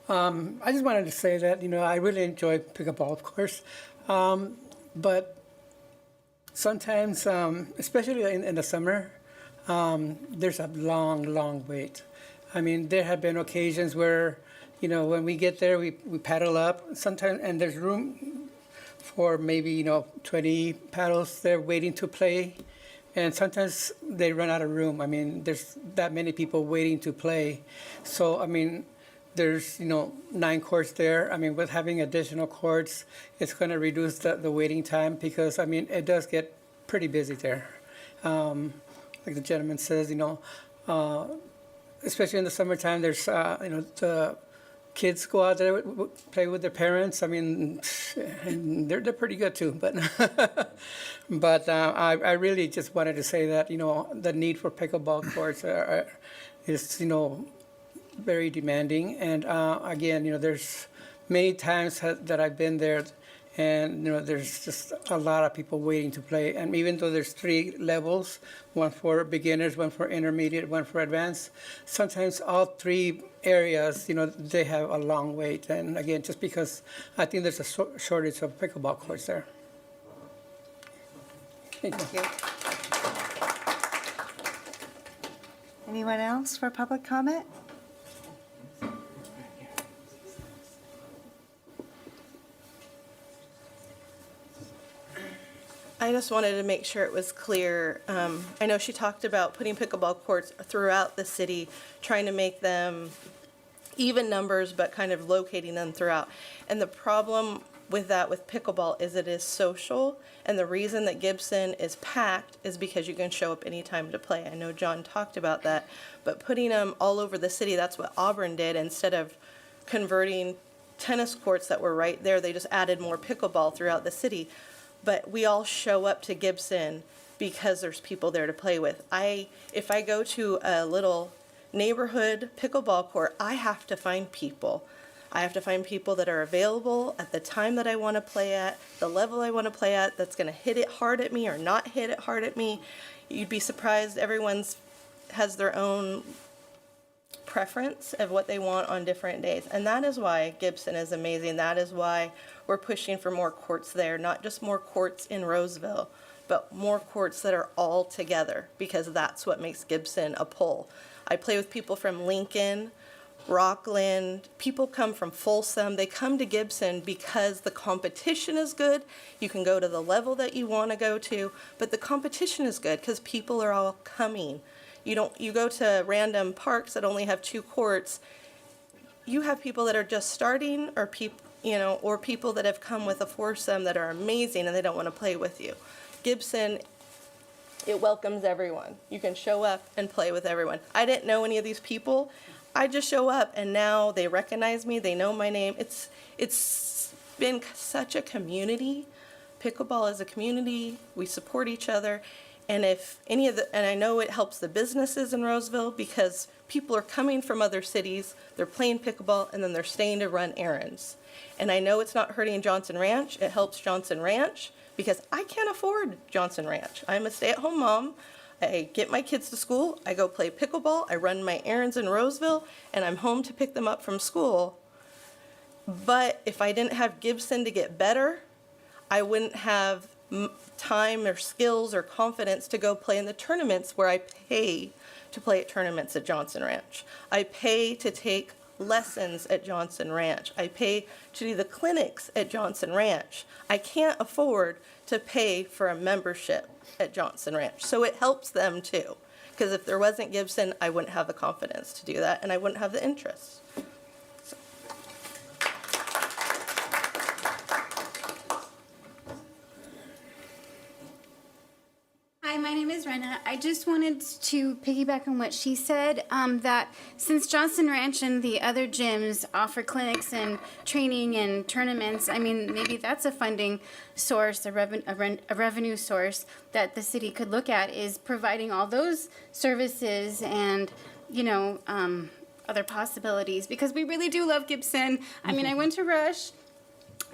I just wanted to say that, you know, I really enjoy pickleball, of course, but sometimes, especially in the summer, there's a long wait. I mean, there have been occasions where, you know, when we get there, we paddle up sometimes, and there's room for maybe, you know, 20 paddles there waiting to play. And sometimes they run out of room. I mean, there's that many people waiting to play. So, I mean, there's, you know, 9 courts there. I mean, with having additional courts, it's going to reduce the waiting time because, I mean, it does get pretty busy there. Like the gentleman says, you know, especially in the summertime, there's, you know, the kids go out there, play with their parents. I mean, and they're pretty good too. But I really just wanted to say that, you know, the need for pickleball courts is, you know, very demanding. And again, there's many times that I've been there, and there's just a lot of people waiting to play. And even though there's 3 levels, one for beginners, one for intermediate, one for advanced, sometimes all 3 areas, they have a long wait. And again, just because I think there's a shortage of pickleball courts there. Thank you. Anyone else for public comment? I just wanted to make sure it was clear. I know she talked about putting pickleball courts throughout the city, trying to make them even numbers, but kind of locating them throughout. And the problem with that with pickleball is it is social, and the reason that Gibson is packed is because you can show up anytime to play. I know John talked about that, but putting them all over the city, that's what Auburn did. Instead of converting tennis courts that were right there, they just added more pickleball throughout the city. But we all show up to Gibson because there's people there to play with. If I go to a little neighborhood pickleball court, I have to find people. I have to find people that are available at the time that I want to play at, the level I want to play at, that's going to hit it hard at me or not hit it hard at me. You'd be surprised, everyone's has their own preference of what they want on different days. And that is why Gibson is amazing. That is why we're pushing for more courts there, not just more courts in Roseville, but more courts that are all together, because that's what makes Gibson a pull. I play with people from Lincoln, Rockland, people come from Folsom. They come to Gibson because the competition is good. You can go to the level that you want to go to, but the competition is good because people are all coming. You go to random parks that only have 2 courts. You have people that are just starting, or people that have come with a foursome that are amazing and they don't want to play with you. Gibson, it welcomes everyone. You can show up and play with everyone. I didn't know any of these people. I just show up and now they recognize me. They know my name. It's been such a community. Pickleball is a community. We support each other. And and I know it helps the businesses in Roseville because people are coming from other cities, they're playing pickleball, and then they're staying to run errands. And I know it's not hurting Johnson Ranch. It helps Johnson Ranch because I can't afford Johnson Ranch. I'm a stay-at-home mom. I get my kids to school, I go play pickleball, I run my errands in Roseville, and I'm home to pick them up from school. But if I didn't have Gibson to get better, I wouldn't have time or skills or confidence to go play in the tournaments where I pay to play at tournaments at Johnson Ranch. I pay to take lessons at Johnson Ranch. I pay to do the clinics at Johnson Ranch. I can't afford to pay for a membership at Johnson Ranch. So it helps them too. Because if there wasn't Gibson, I wouldn't have the confidence to do that and I wouldn't have the interest. Hi, my name is Rena. I just wanted to piggyback on what she said, that since Johnson Ranch and the other gyms offer clinics and training and tournaments, I mean, maybe that's a funding source, a revenue source that the city could look at, is providing all those services and, other possibilities, because we really do love Gibson. I mean, I went to Rush,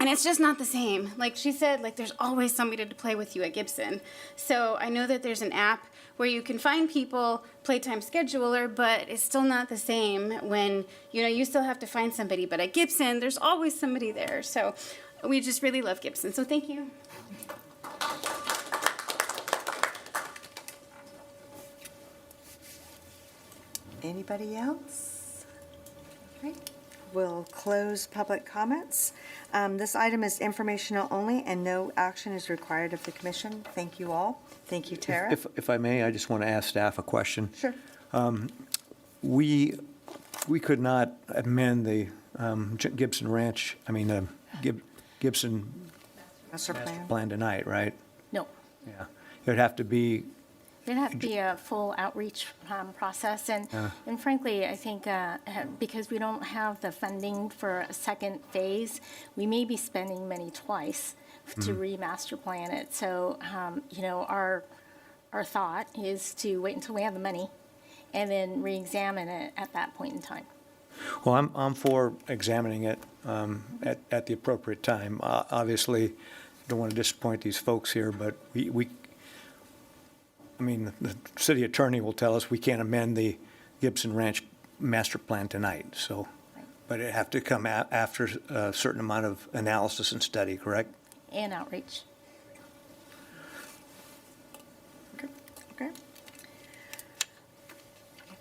and it's just not the same. Like she said, there's always somebody to play with you at Gibson. So I know that there's an app where you can find people, Playtime Scheduler, but it's still not the same when, you still have to find somebody. But at Gibson, there's always somebody there. So we just really love Gibson. So thank you. Anybody else? Okay. We'll close public comments. This item is informational only, and no action is required of the commission. Thank you all. Thank you, Tara. If I may, I just want to ask staff a question. Sure. We could not amend the Gibson Ranch, Gibson Master plan. plan tonight, right? No. Yeah. It would have to be, It'd have to be a full outreach process, and frankly, I think because we don't have the funding for a second phase, we may be spending money twice to remaster plan it. So, our thought is to wait until we have the money and then re-examine it at that point in time. Well, I'm for examining it at the appropriate time. Obviously, don't want to disappoint these folks here, but I mean, the city attorney will tell us we can't amend the Gibson Ranch master plan tonight, so, but it have to come after a certain amount of analysis and study, correct? And outreach. Okay.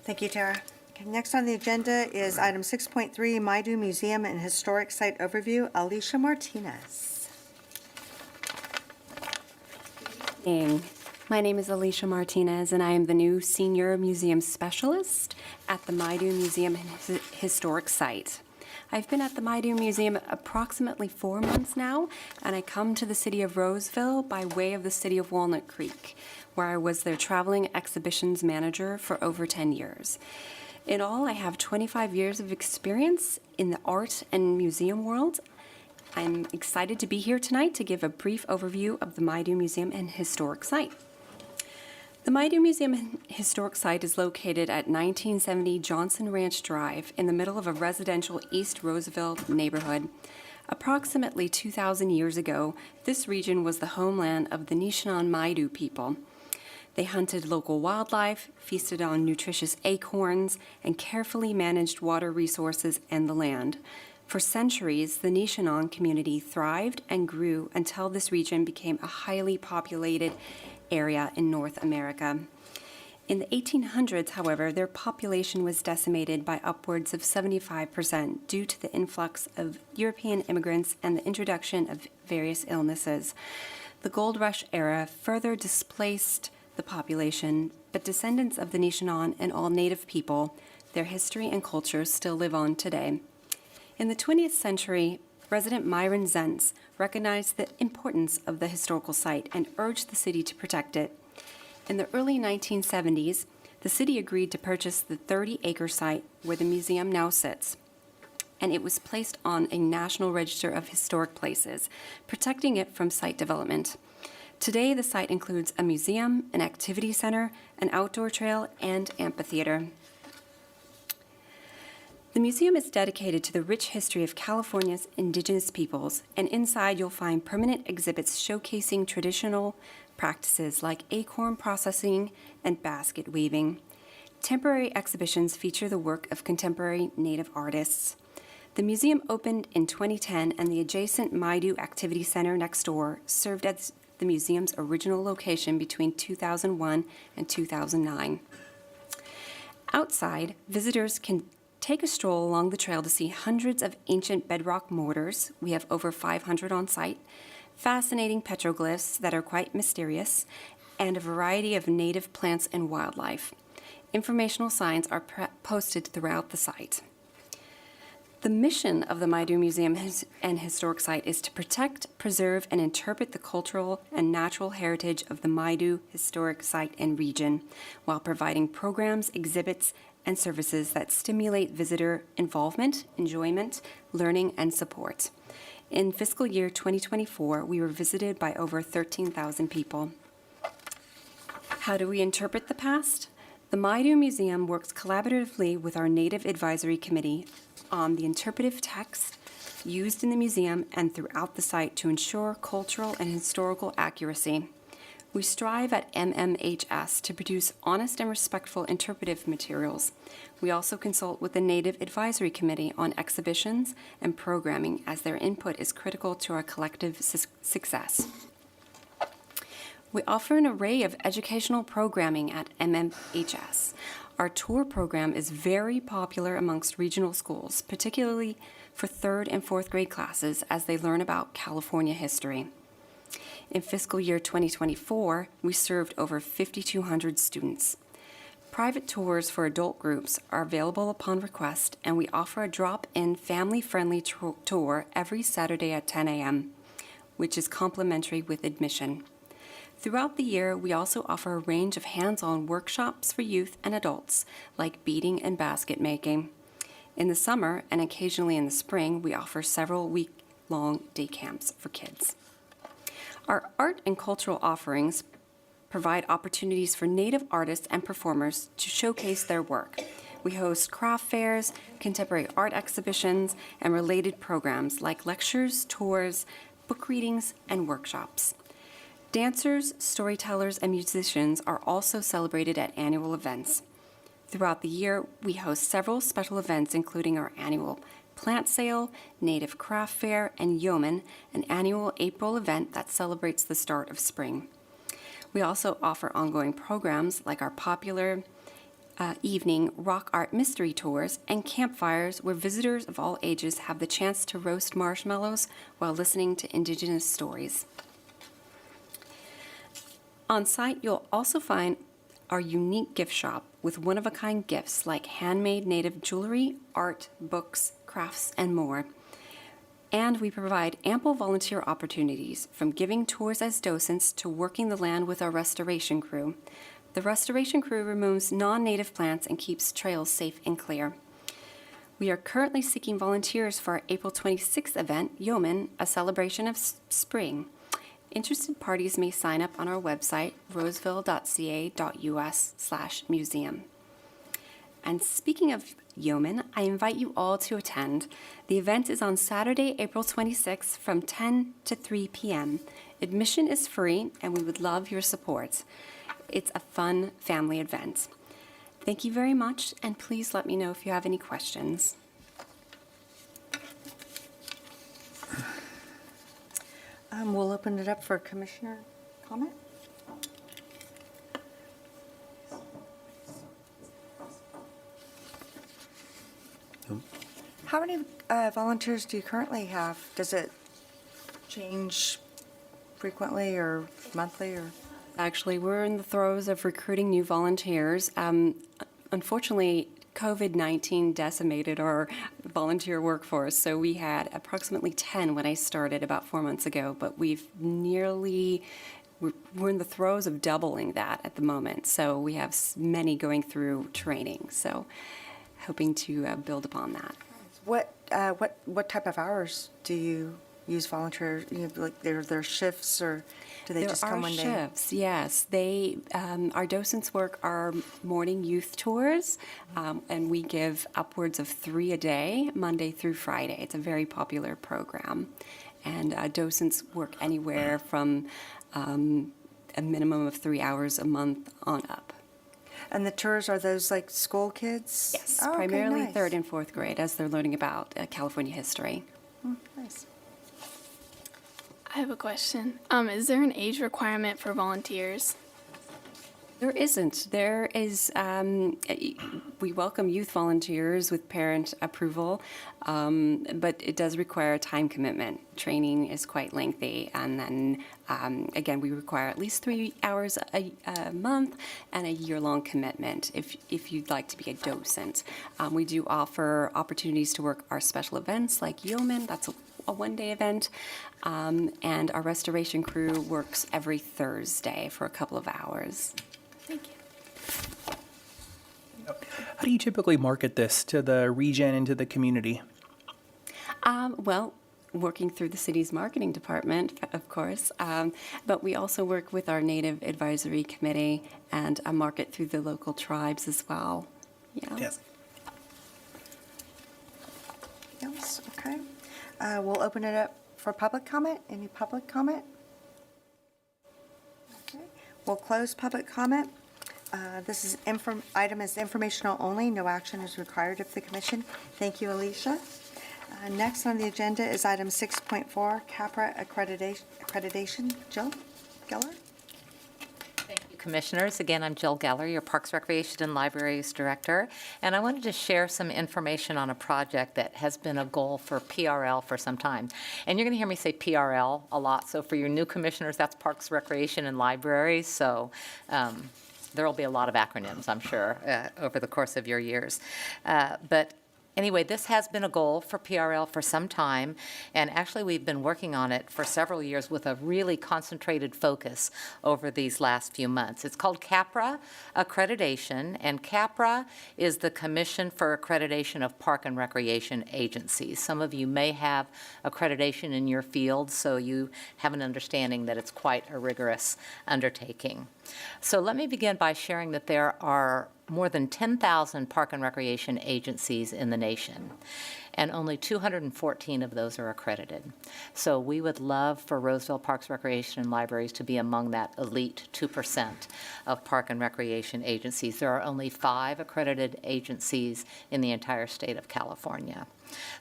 Thank you, Tara. Okay, next on the agenda is item 6.3, Maidu Museum and Historic Site Overview. Alicia Martinez. My name is Alicia Martinez, and I am the new Senior Museum Specialist at the Maidu Museum and Historic Site. I've been at the Maidu Museum approximately 4 months now, and I come to the city of Roseville by way of the city of Walnut Creek, where I was their traveling exhibitions manager for over 10 years. In all, I have 25 years of experience in the art and museum world. I'm excited to be here tonight to give a brief overview of the Maidu Museum and Historic Site. The Maidu Museum and Historic Site is located at 1970 Johnson Ranch Drive in the middle of a residential East Roseville neighborhood. Approximately 2,000 years ago, this region was the homeland of the Nishanan Maidu people. They hunted local wildlife, feasted on nutritious acorns, and carefully managed water resources and the land. For centuries, the Nishanan community thrived and grew until this region became a highly populated area in North America. In the 1800s, however, their population was decimated by upwards of 75% due to the influx of European immigrants and the introduction of various illnesses. The Gold Rush era further displaced the population, but descendants of the Nishanan and all native people, their history and culture still live on today. In the 20th century, Resident Myron Zentz recognized the importance of the historical site and urged the city to protect it. In the early 1970s, the city agreed to purchase the 30-acre site where the museum now sits, and it was placed on a National Register of Historic Places, protecting it from site development. Today, the site includes a museum, an activity center, an outdoor trail, and amphitheater. The museum is dedicated to the rich history of California's indigenous peoples, and inside you'll find permanent exhibits showcasing traditional practices like acorn processing and basket weaving. Temporary exhibitions feature the work of contemporary Native artists. The museum opened in 2010, and the adjacent Maidu Activity Center next door served as the museum's original location between 2001 and 2009. Outside, visitors can take a stroll along the trail to see hundreds of ancient bedrock mortars. We have over 500 on site, fascinating petroglyphs that are quite mysterious, and a variety of native plants and wildlife. Informational signs are posted throughout the site. The mission of the Maidu Museum and Historic Site is to protect, preserve, and interpret the cultural and natural heritage of the Maidu Historic Site and region, while providing programs, exhibits, and services that stimulate visitor involvement, enjoyment, learning, and support. In fiscal year 2024, we were visited by over 13,000 people. How do we interpret the past? The Maidu Museum works collaboratively with our Native Advisory Committee on the interpretive text used in the museum and throughout the site to ensure cultural and historical accuracy. We strive at MMHS to produce honest and respectful interpretive materials. We also consult with the Native Advisory Committee on exhibitions and programming, as their input is critical to our collective success. We offer an array of educational programming at MMHS. Our tour program is very popular amongst regional schools, particularly for 3rd and 4th grade classes as they learn about California history. In fiscal year 2024, we served over 5,200 students. Private tours for adult groups are available upon request, and we offer a drop-in family-friendly tour every Saturday at 10 a.m., which is complimentary with admission. Throughout the year, we also offer a range of hands-on workshops for youth and adults, like beading and basket making. In the summer, and occasionally in the spring, we offer several week-long day camps for kids. Our art and cultural offerings provide opportunities for Native artists and performers to showcase their work. We host craft fairs, contemporary art exhibitions, and related programs like lectures, tours, book readings, and workshops. Dancers, storytellers, and musicians are also celebrated at annual events. Throughout the year, we host several special events, including our annual plant sale, native craft fair, and Yeoman, an annual April event that celebrates the start of spring. We also offer ongoing programs like our popular evening rock art mystery tours and campfires where visitors of all ages have the chance to roast marshmallows while listening to Indigenous stories. On site, you'll also find our unique gift shop with one-of-a-kind gifts like handmade native jewelry, art, books, crafts, and more. And we provide ample volunteer opportunities, from giving tours as docents to working the land with our restoration crew. The restoration crew removes non-native plants and keeps trails safe and clear. We are currently seeking volunteers for our April 26th event, Yeoman, a celebration of spring. Interested parties may sign up on our website, roseville.ca.us/museum. And speaking of Yeoman, I invite you all to attend. The event is on Saturday, April 26th from 10 to 3 p.m. Admission is free, and we would love your support. It's a fun family event. Thank you very much, and please let me know if you have any questions. We'll open it up for commissioner comment. How many volunteers do you currently have? Does it change frequently or monthly or? Actually, we're in the throes of recruiting new volunteers. Unfortunately, COVID-19 decimated our volunteer workforce, so we had approximately 10 when I started about 4 months ago, but we're in the throes of doubling that at the moment. So we have many going through training, so hoping to build upon that. What type of hours do you use volunteers? Like their shifts, or do they just come one day? There are shifts, yes. Our docents work our morning youth tours, and we give upwards of 3 a day, Monday through Friday. It's a very popular program. And docents work anywhere from a minimum of 3 hours a month on up. And the tours, are those like school kids? Yes, Oh, okay, primarily nice. 3rd and 4th grade as they're learning about California history. Nice. I have a question. Is there an age requirement for volunteers? There isn't. There is, we welcome youth volunteers with parent approval, but it does require a time commitment. Training is quite lengthy, and then, again, we require at least 3 hours a month and a year-long commitment if you'd like to be a docent. We do offer opportunities to work our special events like Yeoman, that's a one-day event, and our restoration crew works every Thursday for a couple of hours. Thank you. How do you typically market this to the region and to the community? Well, working through the city's marketing department, of course, but we also work with our Native Advisory Committee and market through the local tribes as well. Yeah. Yes. Yes, okay. We'll open it up for public comment. Any public comment? Okay. We'll close public comment. This item is informational only. No action is required of the commission. Thank you, Alicia. Next on the agenda is item 6.4, CAPRA accreditation. Jill Geller? Commissioners, again, I'm Jill Geller, your Parks, Recreation, and Libraries Director, and I wanted to share some information on a project that has been a goal for PRL for some time. And you're going to hear me say PRL a lot, so for your new commissioners, that's Parks, Recreation, and Libraries, so there will be a lot of acronyms, I'm sure, over the course of your years. But anyway, this has been a goal for PRL for some time, and actually we've been working on it for several years with a really concentrated focus over these last few months. It's called CAPRA Accreditation, and CAPRA is the Commission for Accreditation of Park and Recreation Agencies. Some of you may have accreditation in your field, so you have an understanding that it's quite a rigorous undertaking. So let me begin by sharing that there are more than 10,000 park and recreation agencies in the nation, and only 214 of those are accredited. So we would love for Roseville Parks, Recreation, and Libraries to be among that elite 2% of park and recreation agencies. There are only 5 accredited agencies in the entire state of California.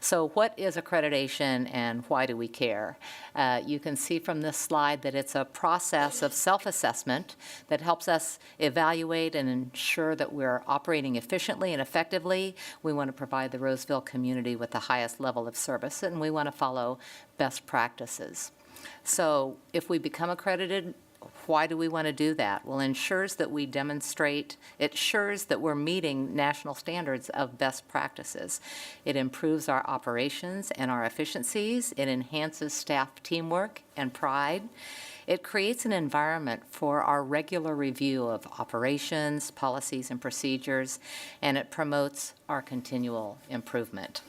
So what is accreditation and why do we care? You can see from this slide that it's a process of self-assessment that helps us evaluate and ensure that we're operating efficiently and effectively. We want to provide the Roseville community with the highest level of service, and we want to follow best practices. So if we become accredited, why do we want to do that? Well, it ensures that we demonstrate, it ensures that we're meeting national standards of best practices. It improves our operations and our efficiencies. It enhances staff teamwork and pride. It creates an environment for our regular review of operations, policies, and procedures, and it promotes our continual improvement.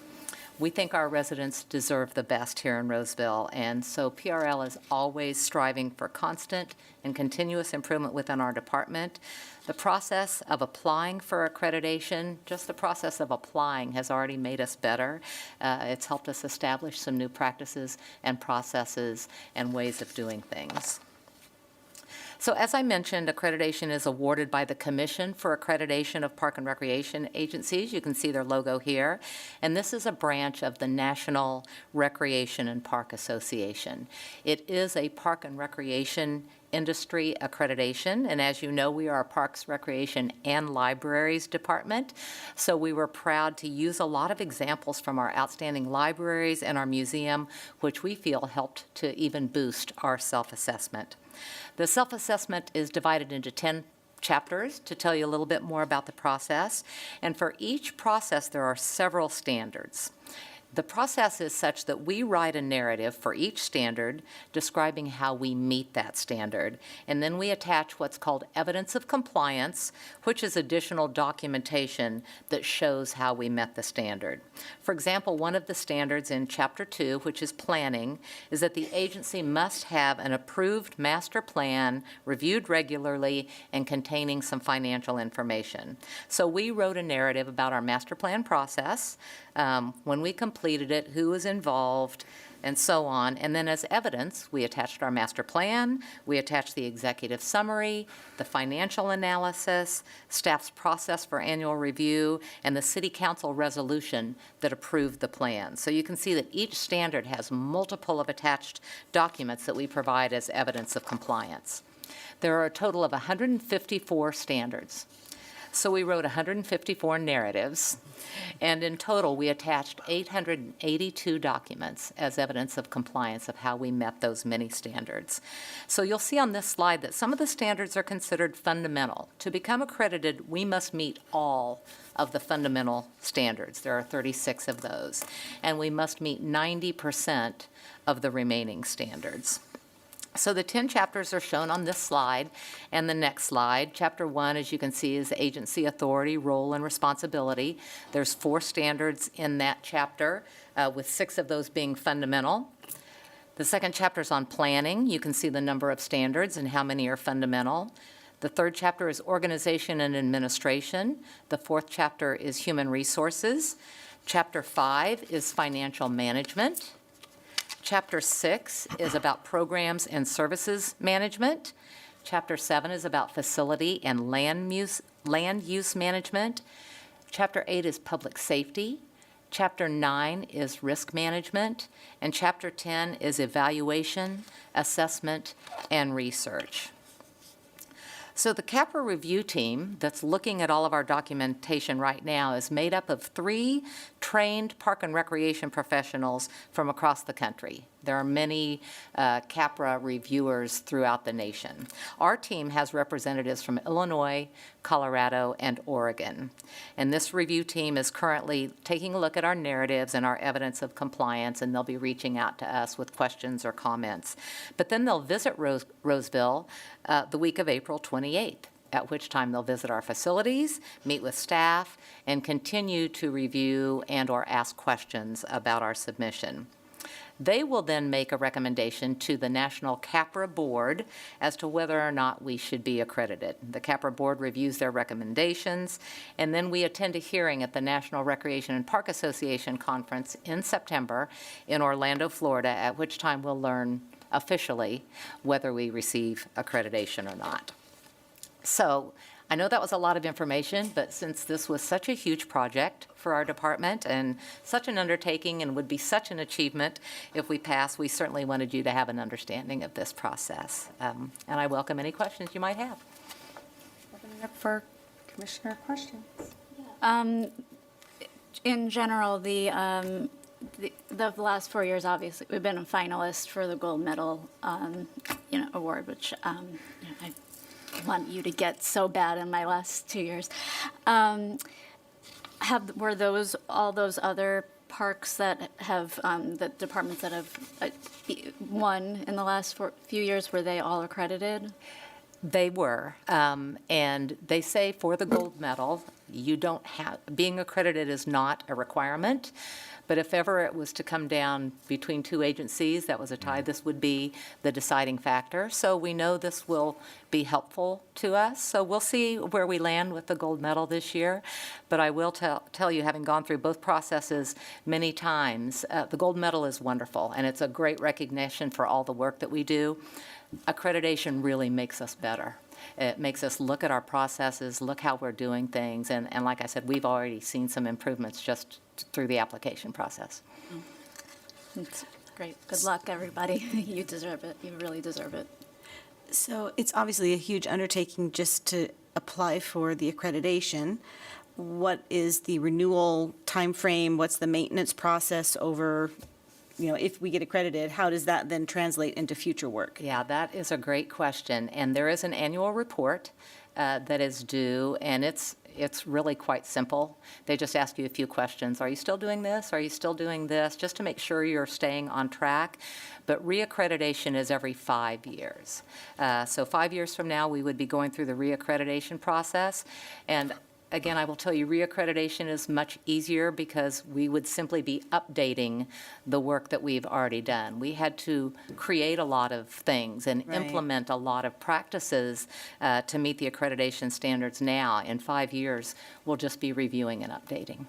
We think our residents deserve the best here in Roseville, and so PRL is always striving for constant and continuous improvement within our department. The process of applying for accreditation, just the process of applying, has already made us better. It's helped us establish some new practices and processes and ways of doing things. So as I mentioned, accreditation is awarded by the Commission for Accreditation of Park and Recreation Agencies. You can see their logo here. And this is a branch of the National Recreation and Park Association. It is a park and recreation industry accreditation, and as you know, we are a Parks, Recreation, and Libraries department, so we were proud to use a lot of examples from our outstanding libraries and our museum, which we feel helped to even boost our self-assessment. The self-assessment is divided into 10 chapters to tell you a little bit more about the process, and for each process there are several standards. The process is such that we write a narrative for each standard describing how we meet that standard, and then we attach what's called evidence of compliance, which is additional documentation that shows how we met the standard. For example, one of the standards in Chapter 2, which is planning, is that the agency must have an approved master plan reviewed regularly and containing some financial information. So we wrote a narrative about our master plan process, when we completed it, who was involved, and so on. And then as evidence, we attached our master plan, we attached the executive summary, the financial analysis, staff's process for annual review, and the city council resolution that approved the plan. So you can see that each standard has multiple of attached documents that we provide as evidence of compliance. There are a total of 154 standards. So we wrote 154 narratives, and in total we attached 882 documents as evidence of compliance of how we met those many standards. So you'll see on this slide that some of the standards are considered fundamental. To become accredited, we must meet all of the fundamental standards. There are 36 of those, and we must meet 90% of the remaining standards. So the 10 chapters are shown on this slide and the next slide. Chapter 1, as you can see, is agency authority, role, and responsibility. There's 4 standards in that chapter, with 6 of those being fundamental. The second chapter is on planning. You can see the number of standards and how many are fundamental. The third chapter is organization and administration. The fourth chapter is human resources. Chapter 5 is financial management. Chapter 6 is about programs and services management. Chapter 7 is about facility and land use management. Chapter 8 is public safety. Chapter 9 is risk management. And Chapter 10 is evaluation, assessment, and research. So the CAPRA review team that's looking at all of our documentation right now is made up of 3 trained park and recreation professionals from across the country. There are many CAPRA reviewers throughout the nation. Our team has representatives from Illinois, Colorado, and Oregon. And this review team is currently taking a look at our narratives and our evidence of compliance, and they'll be reaching out to us with questions or comments. But then they'll visit Roseville the week of April 28th, at which time they'll visit our facilities, meet with staff, and continue to review and or ask questions about our submission. They will then make a recommendation to the National CAPRA Board as to whether or not we should be accredited. The CAPRA Board reviews their recommendations, and then we attend a hearing at the National Recreation and Park Association Conference in September in Orlando, Florida, at which time we'll learn officially whether we receive accreditation or not. So I know that was a lot of information, but since this was such a huge project for our department and such an undertaking and would be such an achievement if we pass, we certainly wanted you to have an understanding of this process. And I welcome any questions you might have. Opening up for commissioner questions. In general, the last 4 years, obviously, we've been a finalist for the gold medal, award, which I want you to get so bad in my last 2 years. Were those all those other parks that have the departments that have won in the last few years, were they all accredited? They were, and they say for the gold medal, you don't have, being accredited is not a requirement, but if ever it was to come down between two agencies, that was a tie, this would be the deciding factor. So we know this will be helpful to us. So we'll see where we land with the gold medal this year. But I will tell you, having gone through both processes many times, the gold medal is wonderful, and it's a great recognition for all the work that we do. Accreditation really makes us better. It makes us look at our processes, look how we're doing things, and like I said, we've already seen some improvements just through the application process. That's great. Good luck, everybody. You deserve it. You really deserve it. So it's obviously a huge undertaking just to apply for the accreditation. What is the renewal timeframe? What's the maintenance process over, if we get accredited, how does that then translate into future work? Yeah, that is a great question. And there is an annual report that is due, and it's really quite simple. They just ask you a few questions. Are you still doing this? Are you still doing this? Just to make sure you're staying on track. But reaccreditation is every 5 years. So 5 years from now, we would be going through the reaccreditation process. And again, I will tell you, reaccreditation is much easier because we would simply be updating the work that we've already done. We had to create a lot of things and implement a lot of practices to meet the accreditation standards now. In 5 years, we'll just be reviewing and updating.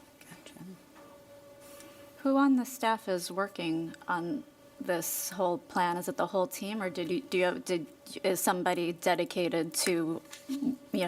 Who on the staff is working on this whole plan? Is it the whole team, or is somebody dedicated to,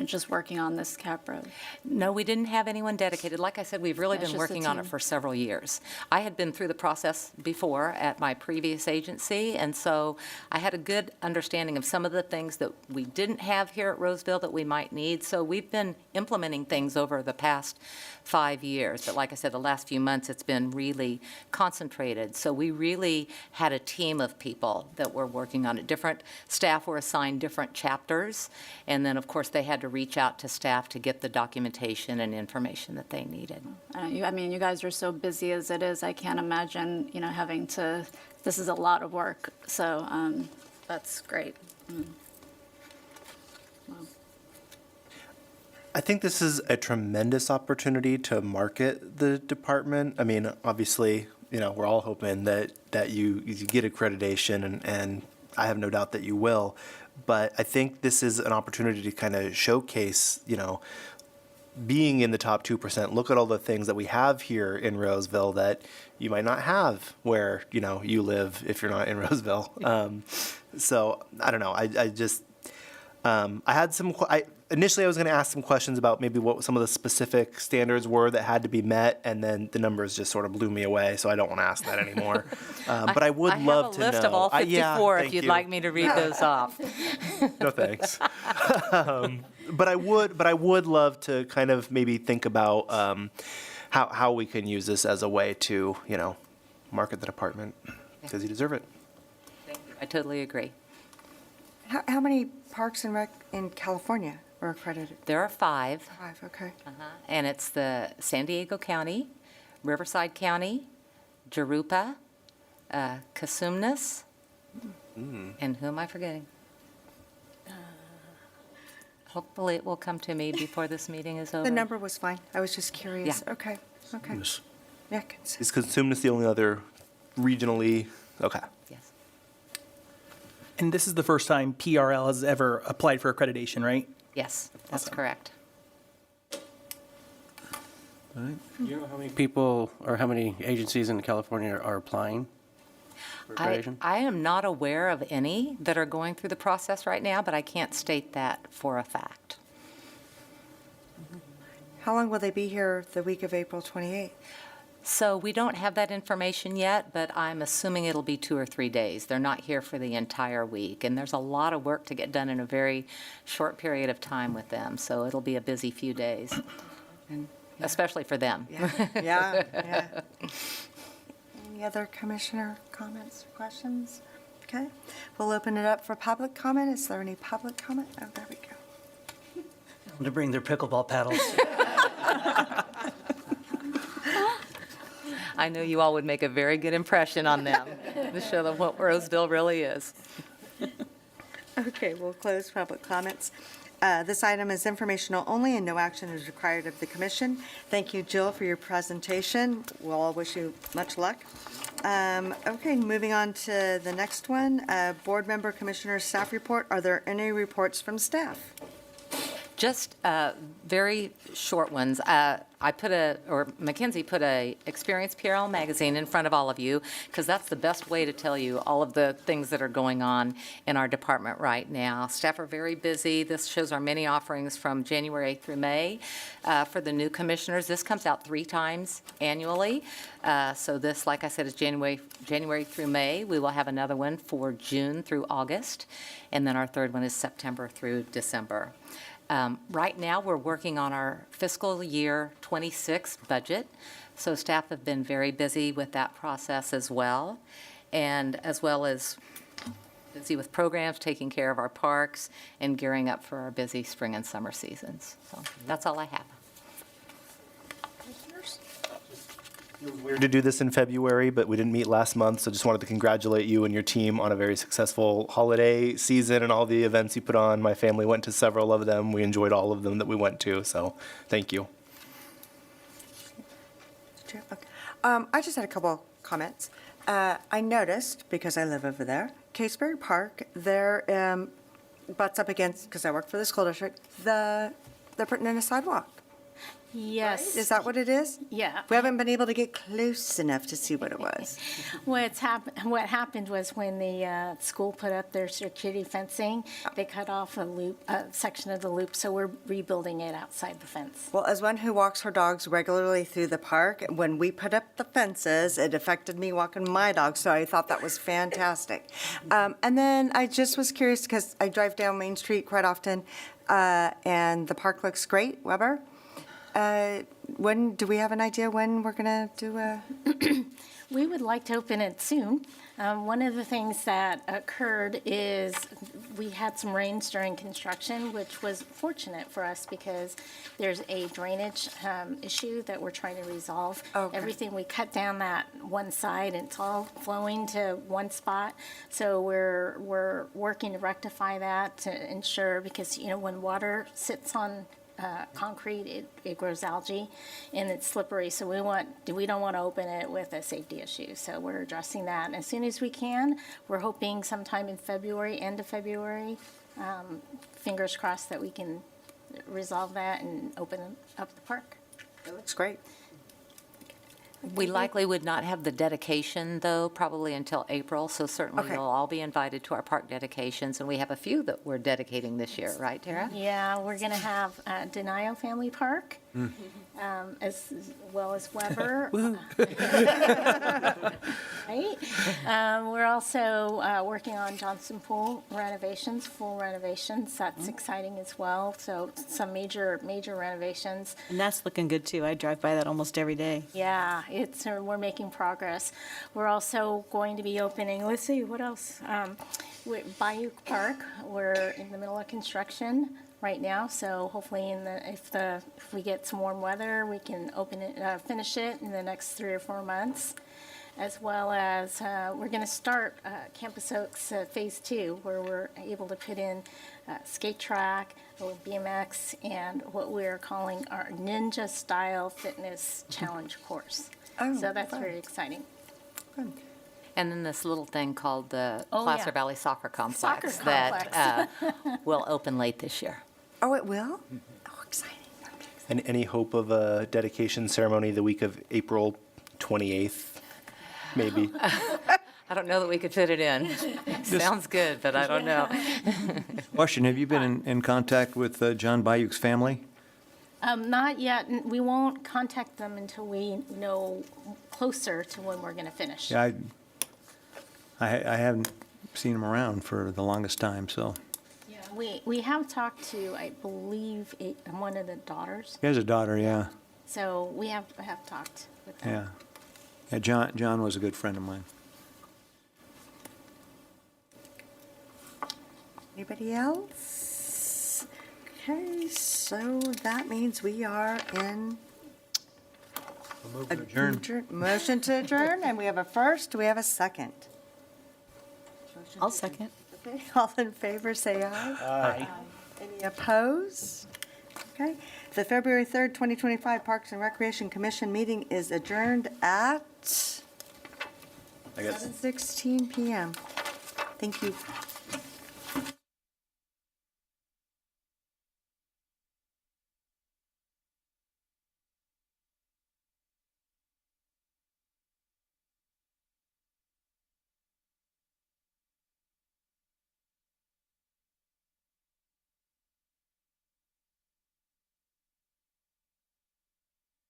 just working on this CAPRA? No, we didn't have anyone dedicated. Like I said, we've really That's been just a working on it team. for several years. I had been through the process before at my previous agency, and so I had a good understanding of some of the things that we didn't have here at Roseville that we might need. So we've been implementing things over the past 5 years. But like I said, the last few months, it's been really concentrated. So we really had a team of people that were working on it. Different staff were assigned different chapters, and then, of course, they had to reach out to staff to get the documentation and information that they needed. You guys are so busy as it is. I can't imagine, having to, this is a lot of work. So that's great. Wow. I think this is a tremendous opportunity to market the department. I mean, obviously, we're all hoping that you get accreditation, and I have no doubt that you will. But I think this is an opportunity to kind of showcase, being in the top 2%. Look at all the things that we have here in Roseville that you might not have where, you live if you're not in Roseville. So I don't know. I just, I had some, initially I was going to ask some questions about maybe what some of the specific standards were that had to be met, and then the numbers just sort of blew me away, so I don't want to ask that anymore. But I would love to know. I have a list of all 54 if you'd you. like me to read those off. No thanks. But I would love to kind of maybe think about how we can use this as a way to, market the department, because you deserve it. Thank you. I totally agree. How many parks and rec in California are accredited? There are 5. 5, okay. And it's the San Diego County, Riverside County, Jurupa, Cosumnes, and who am I forgetting? Hopefully it will come to me before this meeting is over. The number was fine. I was just curious. Yeah. Okay. Yeah. Is Cosumnes the only other regionally Okay. Yes. And this is the first time PRL has ever applied for accreditation, right? Yes, that's correct. Do you know how many people or how many agencies in California are applying for accreditation? I am not aware of any that are going through the process right now, but I can't state that for a fact. How long will they be here the week of April 28th? So we don't have that information yet, but I'm assuming it'll be 2 or 3 days. They're not here for the entire week, and there's a lot of work to get done in a very short period of time with them, so it'll be a busy few days, especially for them. Yeah. Any other commissioner comments, questions? Okay, we'll open it up for public comment. Is there any public comment? Oh, there we go. To bring their pickleball paddles. I know you all would make a very good impression on them to show them what Roseville really is. Okay, we'll close public comments. This item is informational only and no action is required of the commission. Thank you, Jill, for your presentation. We'll all wish you much luck. Okay, moving on to the next one. Board member, commissioner, staff report. Are there any reports from staff? Just very short ones. Mackenzie put a Experience PRL magazine in front of all of you because that's the best way to tell you all of the things that are going on in our department right now. Staff are very busy. This shows our many offerings from January through May for the new commissioners. This comes out 3 times annually. So this, like I said, is January through May. We will have another one for June through August. And then our third one is September through December. Right now, we're working on our fiscal year 26 budget, so staff have been very busy with that process as well, and as well as busy with programs, taking care of our parks, and gearing up for our busy spring and summer seasons. So that's all I have. It was weird to do this in February, but we didn't meet last month, so just wanted to congratulate you and your team on a very successful holiday season and all the events you put on. My family went to several of them. We enjoyed all of them that we went to, so thank you. Okay. I just had a couple comments. I noticed, because I live over there, Caseberry Park, there butts up against, because I work for the school district, they're putting in a sidewalk. Yes. Is that what it is? Yeah. We haven't been able to get close enough to see what it was. What happened was when the school put up their security fencing, they cut off a section of the loop, so we're rebuilding it outside the fence. Well, as one who walks her dogs regularly through the park, when we put up the fences, it affected me walking my dog, so I thought that was fantastic. And then I just was curious, because I drive down Main Street quite often, and the park looks great. Weber? When, do we have an idea when we're going to do a? We would like to open it soon. One of the things that occurred is we had some rains during construction, which was fortunate for us because there's a drainage issue that we're trying to resolve. Okay. Everything, we cut down that one side, and it's all flowing to one spot. So we're working to rectify that to ensure, because, you know, when water sits on concrete, it grows algae and it's slippery. So we don't want to open it with a safety issue. So we're addressing that as soon as we can. We're hoping sometime in February, end of February. Fingers crossed that we can resolve that and open up the park. It looks great. We likely would not have the dedication, though, probably until April, so certainly Okay. you'll all be invited to our park dedications, and we have a few that we're dedicating this year, right, Tara? Yeah, we're going to have Denio Family Park, as well as Weber. Right? We're also working on Johnson Pool renovations, full renovations. That's exciting as well. So some major renovations. And that's looking good, too. I drive by that almost every day. Yeah, we're making progress. We're also going to be opening, let's see, what else? Bayou Park, we're in the middle of construction right now, so hopefully if we get some warm weather, we can finish it in the next 3 or 4 months. As well as we're going to start Campus Oaks Phase 2, where we're able to put in skate track, BMX, and what we're calling our Ninja Style Fitness Challenge course. Oh, So that's fun. very exciting. Good. And then this little thing called the Oh, Placer yeah. Valley Soccer Complex Soccer that will open late this year. Oh, it will? Oh, exciting. And any hope of a dedication ceremony the week of April 28th, maybe? I don't know that we could fit it in. Sounds good, but I don't know. Question, have you been in contact with John Bayou's family? Not yet. We won't contact them until we know closer to when we're going to finish. Yeah, I haven't seen him around for the longest time, so. We have talked to, I believe, one of the daughters. He has a daughter, yeah, So we have talked with them. yeah. Yeah, John was a good friend of mine. Anybody else? Okay, so that means we are in. Motion to adjourn, and we have a first, do we have a second? I'll second. Okay, all in favor, say aye. Aye. Any opposed? Okay, the February 3rd, 2025 Parks and Recreation Commission meeting is adjourned at 7:16 PM. Thank you.